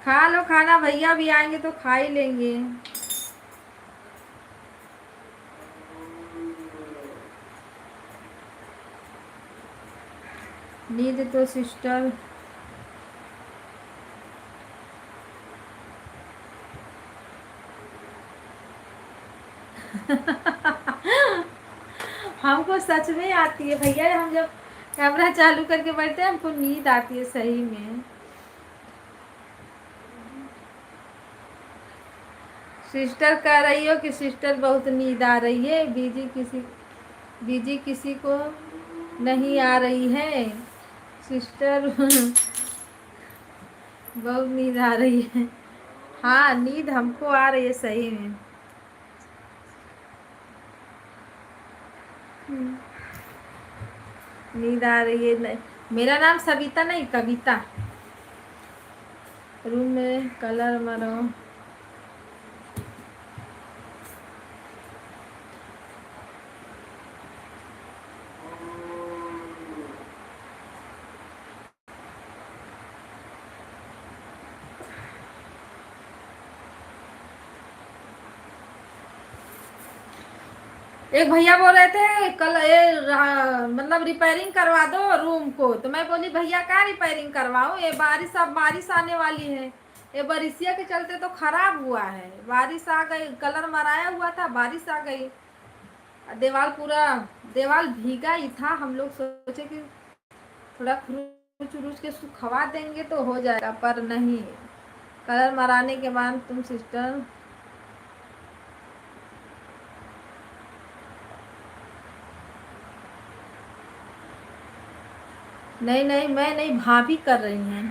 खा लो खाना, भैया भी आएंगे तो खा ही लेंगे। नींद तो सिस्टर हमको सच में आती है भैया, हम जब कैमरा चालू करके बैठते हैं हमको नींद आती है सही में। सिस्टर कह रही हो कि सिस्टर बहुत नींद आ रही है, बीजी किसी को नहीं आ रही है सिस्टर। बहुत नींद आ रही है। हाँ, नींद हमको आ रही है सही में। नींद आ रही है। नहीं, मेरा नाम सविता नहीं, कविता। रूम में कलर मरो। एक भैया बोल रहे थे कल मतलब रिपेयरिंग करवा दो रूम को, तो मैं बोली भैया क्या रिपेयरिंग करवाऊं, ये बारिश, अब बारिश आने वाली है, ये बारिशिया के चलते तो खराब हुआ है। बारिश आ गई, कलर मराया हुआ था, बारिश आ गई, देवाल भीगा ही था। हम लोग सोचे कि थोड़ा खुरुच उरुच के सुखवा देंगे तो हो जाएगा, पर नहीं, कलर मराने के बाद तुम सिस्टर। नहीं नहीं, मैं नहीं, भाभी कर रही हैं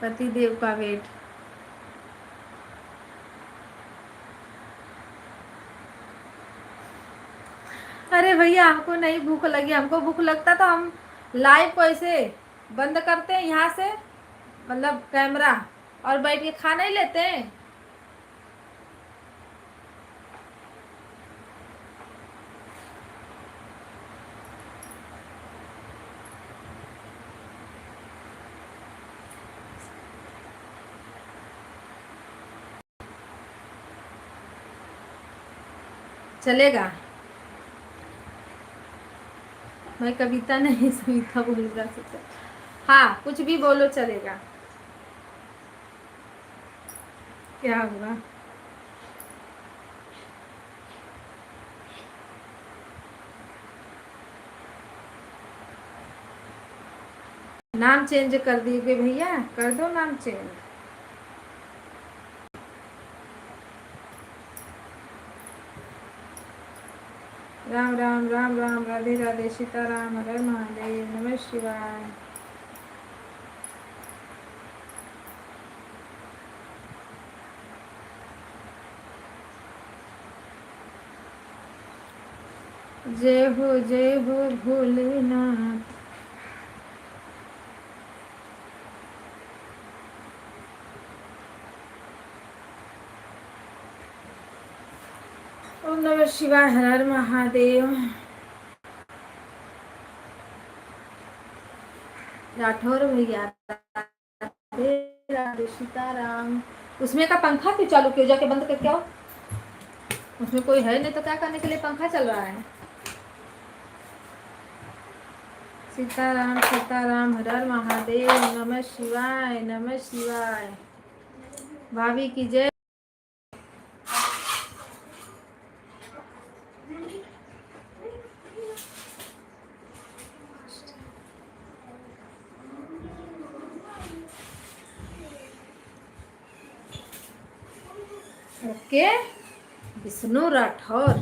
पतिदेव का वेट। अरे भैया, हमको नहीं भूख लगी, हमको भूख लगता तो हम लाइव को ऐसे बंद करते हैं यहाँ से, मतलब कैमरा, और बैठ के खा नहीं लेते हैं। चलेगा? मैं कविता नहीं, सविता बोलूँगा सोचा। हाँ, कुछ भी बोलो चलेगा। क्या हुआ? नाम चेंज कर दिए भैया, कर दो नाम चेंज। राम राम राम राम, राधे राधे सीताराम, हर हर महादेव, नमः शिवाय। जय हो भोलेनाथ। ओम नमः शिवाय, हर हर महादेव। राठौर भैया राधे राधे सीताराम। उसमें का पंखा क्यों चालू किया? जाके बंद करके आओ। उसमें कोई है नहीं तो क्या करने के लिए पंखा चल रहा है? सीताराम सीताराम, हर हर महादेव, नमः शिवाय नमः शिवाय। भाभी की जय। ओके, विष्णु राठौर।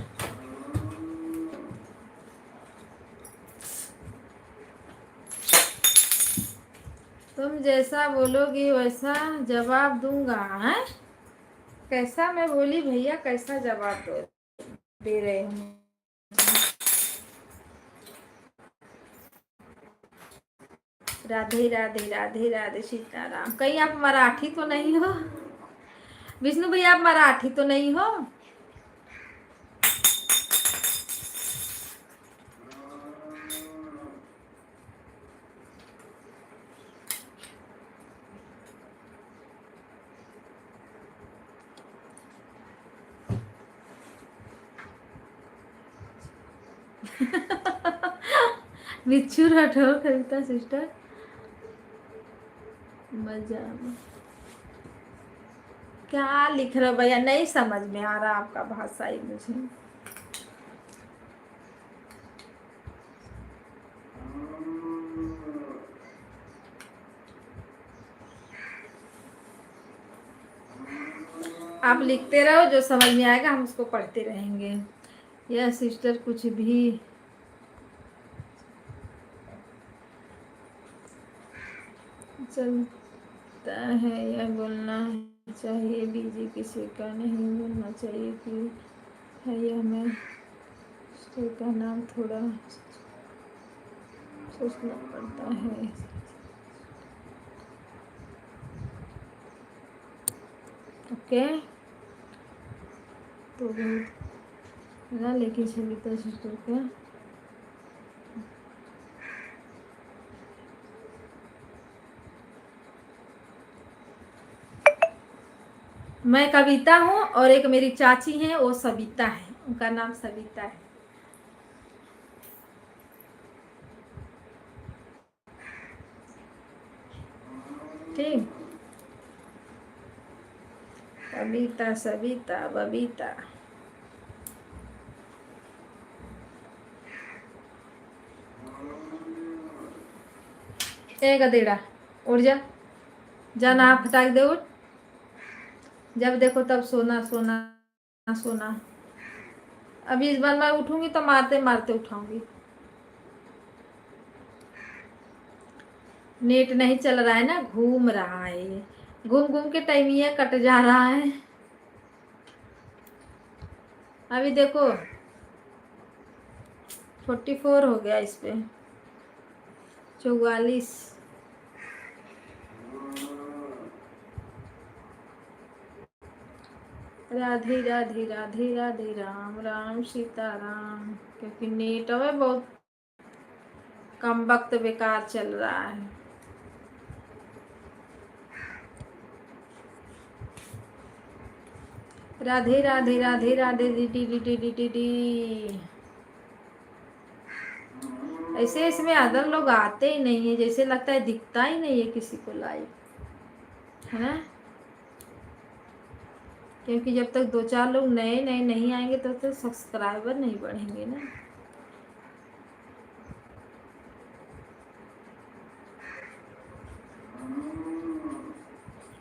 तुम जैसा बोलोगी वैसा जवाब दूंगा। है कैसा मैं बोली भैया, कैसा जवाब दे रहे हूँ। राधे राधे राधे राधे सीताराम। कहीं आप मराठी तो नहीं हो विष्णु भैया? आप मराठी तो नहीं हो? बिच्छू राठौर कविता सिस्टर मजा में। क्या लिख रहे हो भैया? नहीं समझ में आ रहा आपका भाषा ही मुझे। आप लिखते रहो, जो समझ में आएगा हम उसको पढ़ते रहेंगे। यह सिस्टर कुछ भी चलता है, यह बोलना चाहिए बीजी किसी का नहीं बोलना चाहिए कि है यह मैं स्टेट का नाम थोड़ा सोचना पड़ता है। ओके तो बहुत ना, लेकिन सविता सिस्टर का मैं कविता हूँ और एक मेरी चाची है वो सविता है, उनका नाम सविता है। ठीक, कविता सविता बबीता। ए गदेड़ा उड़ जा, जाना फटाक दे उठ। जब देखो तब सोना सोना सोना। अभी इस बार मैं उठूंगी तो मारते मारते उठाऊंगी। नेट नहीं चल रहा है ना, घूम रहा है ये, घूम घूम के टाइम ये कट जा रहा है। अभी देखो 44 हो गया, इस पे 44। राधे राधे राधे राधे राम राम सीताराम। क्योंकि नेट में बहुत कम वक्त बेकार चल रहा है। Radhe Radhe Radhe Radhe D D D D D D D. ऐसे इसमें अदर लोग आते ही नहीं है, जैसे लगता है दिखता ही नहीं है किसी को लाइव, है ना? क्योंकि जब तक 2-4 लोग नए नए नहीं आएंगे तब तक सब्सक्राइबर नहीं बढ़ेंगे ना।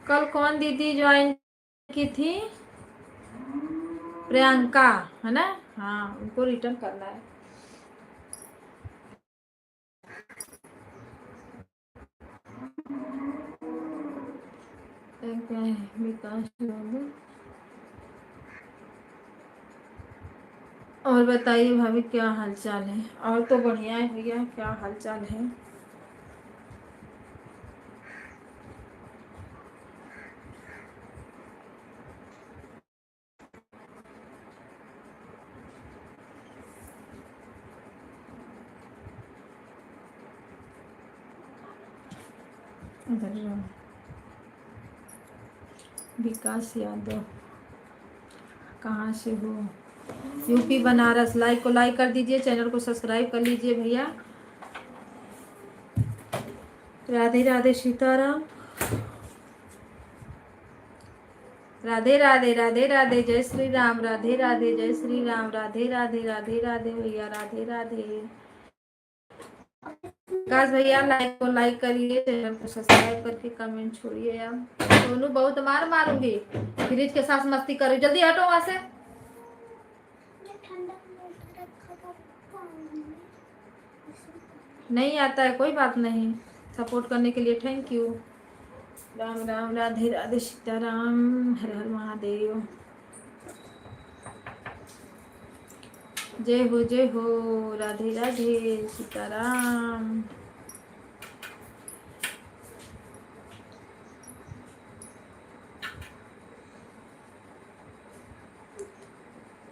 कल कौन दीदी ज्वाइन की थी? प्रियंका, है ना? हाँ, उनको रिटर्न करना है। विकास बाबू। और बताइए भाभी क्या हालचाल है? और तो बढ़िया है भैया, क्या हालचाल है? विकास यादव कहाँ से हो? यूपी बनारस। लाइक को लाइक कर दीजिए, चैनल को सब्सक्राइब कर लीजिए भैया। राधे राधे सीताराम। राधे राधे राधे राधे जय श्री राम। राधे राधे जय श्री राम। राधे राधे राधे राधे भैया, राधे राधे। विकास भैया लाइक को लाइक करिए, चैनल को सब्सक्राइब करके कमेंट छोड़िए। यार सोनू बहुत मार मारूंगी, फ्रिज के साथ मस्ती करो, जल्दी हटो वहां से। नहीं आता है, कोई बात नहीं। सपोर्ट करने के लिए थैंक यू। राम राम, राधे राधे, सीताराम, हर हर महादेव। जय हो, राधे राधे, सीताराम।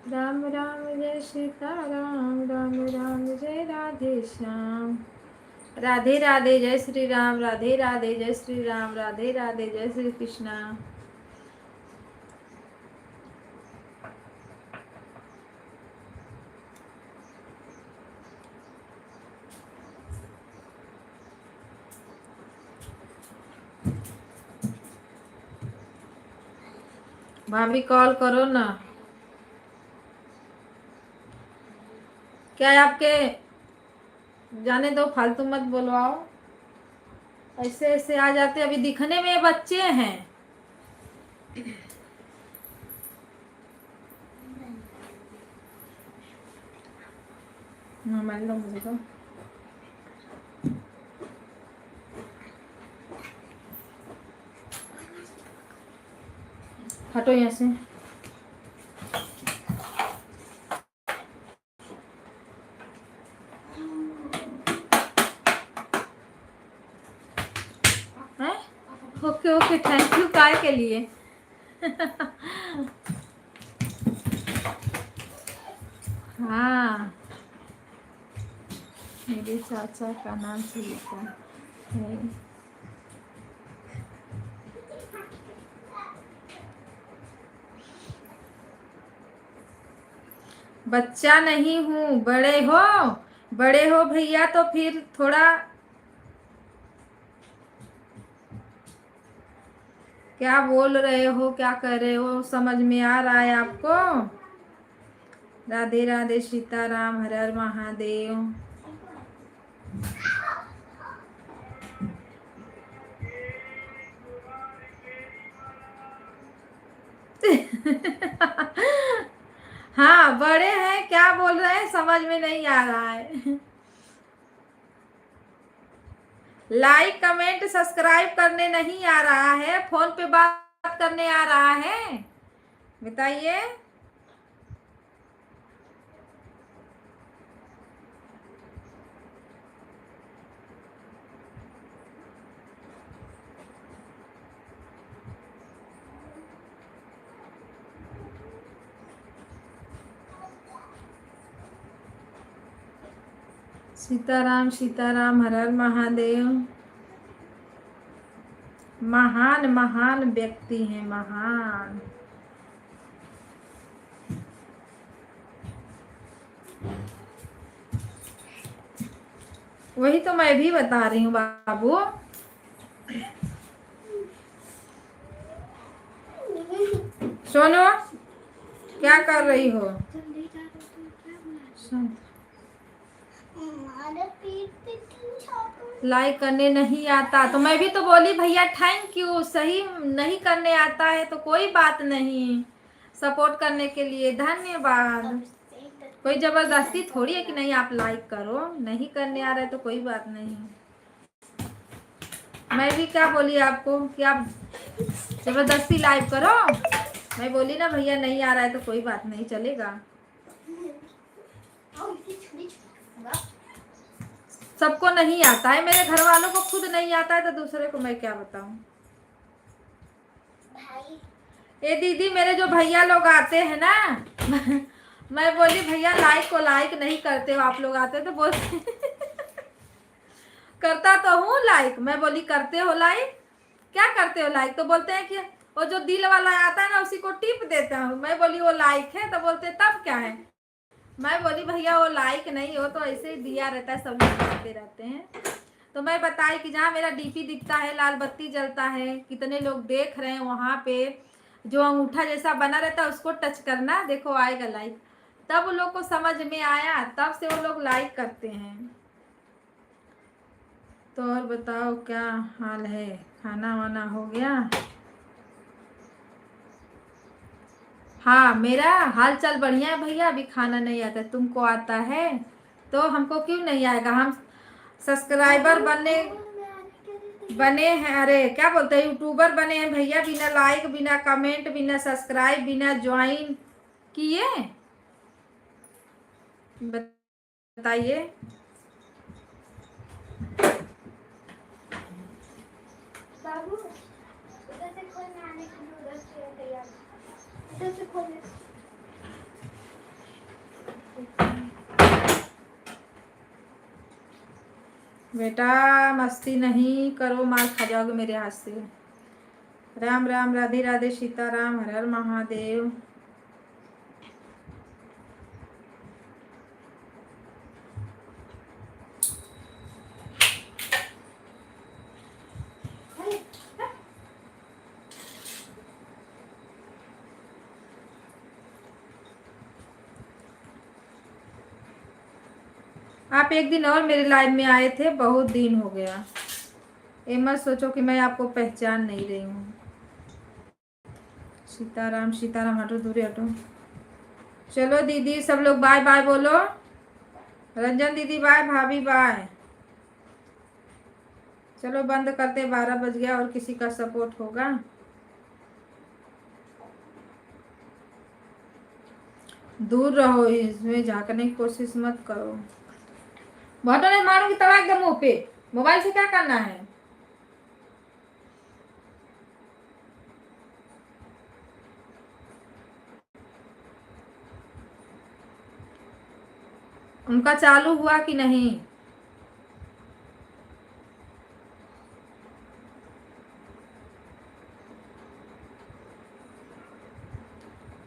राम राम जय सीताराम, राम राम जय राधे श्याम। राधे राधे जय श्री राम, राधे राधे जय श्री राम, राधे राधे जय श्री कृष्णा। भाभी कॉल करो ना। क्या है आपके, जाने दो, फालतू मत बोलवाओ। ऐसे ऐसे आ जाते, अभी दिखने में बच्चे हैं। मान लो मुझे तो हटो यहाँ से। ओके ओके, थैंक यू काय के लिए। हाँ, मेरे चाचा का नाम से लिखा है। बच्चा नहीं हूँ, बड़े हो, बड़े हो भैया, तो फिर थोड़ा क्या बोल रहे हो, क्या कर रहे हो, समझ में आ रहा है आपको? राधे राधे, सीताराम, हर हर महादेव। हाँ, बड़े हैं, क्या बोल रहे हैं समझ में नहीं आ रहा है। लाइक कमेंट सब्सक्राइब करने नहीं आ रहा है, फोन पे बात करने आ रहा है, बताइए। सीताराम सीताराम, हर हर महादेव। महान महान व्यक्ति हैं, महान। वही तो मैं भी बता रही हूँ बाबू। सोनो, क्या कर रही हो? लाइक करने नहीं आता तो मैं भी तो बोली भैया थैंक यू। सही नहीं करने आता है तो कोई बात नहीं, सपोर्ट करने के लिए धन्यवाद। कोई जबरदस्ती थोड़ी है कि नहीं आप लाइक करो, नहीं करने आ रहा है तो कोई बात नहीं। मैं भी क्या बोली आपको कि आप जबरदस्ती लाइक करो? मैं बोली ना भैया नहीं आ रहा है तो कोई बात नहीं, चलेगा। सबको नहीं आता है, मेरे घर वालों को खुद नहीं आता है तो दूसरे को मैं क्या बताऊं। ये दीदी, मेरे जो भैया लोग आते हैं ना, मैं बोली भैया लाइक को लाइक नहीं करते हो आप लोग, आते तो बोलते करता तो हूँ लाइक। मैं बोली करते हो लाइक, क्या करते हो लाइक? तो बोलते हैं कि वो जो दिल वाला आता है ना उसी को टिप देता हूँ। मैं बोली वो लाइक है, तो बोलते तब क्या है। मैं बोली भैया वो लाइक नहीं हो, तो ऐसे ही दिया रहता है, सब लोग करते रहते हैं। तो मैं बताई कि जहाँ मेरा डीपी दिखता है, लाल बत्ती जलता है, कितने लोग देख रहे हैं, वहाँ पे जो अंगूठा जैसा बना रहता है उसको टच करना, देखो आएगा लाइक। तब लोग को समझ में आया, तब से वो लोग लाइक करते हैं। तो और बताओ क्या हाल है, खाना वाना हो गया? हाँ, मेरा हाल चाल बढ़िया है भैया। अभी खाना नहीं आता, तुमको आता है तो हमको क्यों नहीं आएगा? हम सब्सक्राइबर बनने बने हैं, अरे क्या बोलते हैं, यूट्यूबर बने हैं भैया, बिना लाइक, बिना कमेंट, बिना सब्सक्राइब, बिना ज्वाइन किए। बताइए।
बाबू उधर से खोलने आने के लिए उधर से तैयार उधर से खोलने।
बेटा मस्ती नहीं करो, मार खा जाओगे मेरे हाथ से। राम राम, राधे राधे, सीताराम, हर हर महादेव। आप एक दिन और मेरे लाइव में आए थे, बहुत दिन हो गया। ये मत सोचो कि मैं आपको पहचान नहीं रही हूँ। सीताराम सीताराम, हटो दूरी हटो। चलो दीदी सब लोग बाय बाय बोलो। रंजन दीदी बाय, भाभी बाय। चलो बंद करते, 12 बज गया और किसी का सपोर्ट होगा। दूर रहो, इसमें झांकने की कोशिश मत करो। बटन नहीं मारूंगी तड़ाक दे मुंह पे। मोबाइल से क्या करना है। उनका चालू हुआ कि नहीं।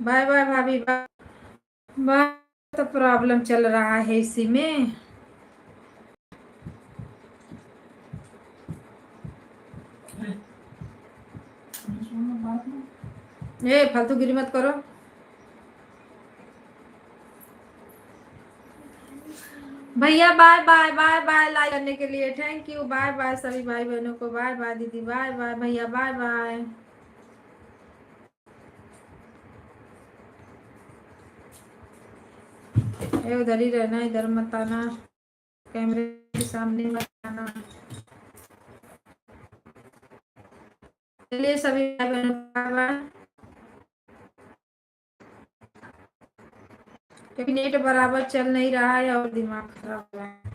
बाय बाय भाभी बाय। बहुत प्रॉब्लम चल रहा है इसी में। ये फालतू गिरी मत करो। भैया bye bye bye bye, like करने के लिए थैंक यू। बाय बाय सभी भाई बहनों को, बाय बाय दीदी, बाय बाय भैया, बाय बाय। उधर ही रहना, इधर मत आना, कैमरे के सामने मत आना। चलिए सभी भाई बहनों बाय बाय। क्योंकि नेट बराबर चल नहीं रहा है और दिमाग खराब हो रहा है।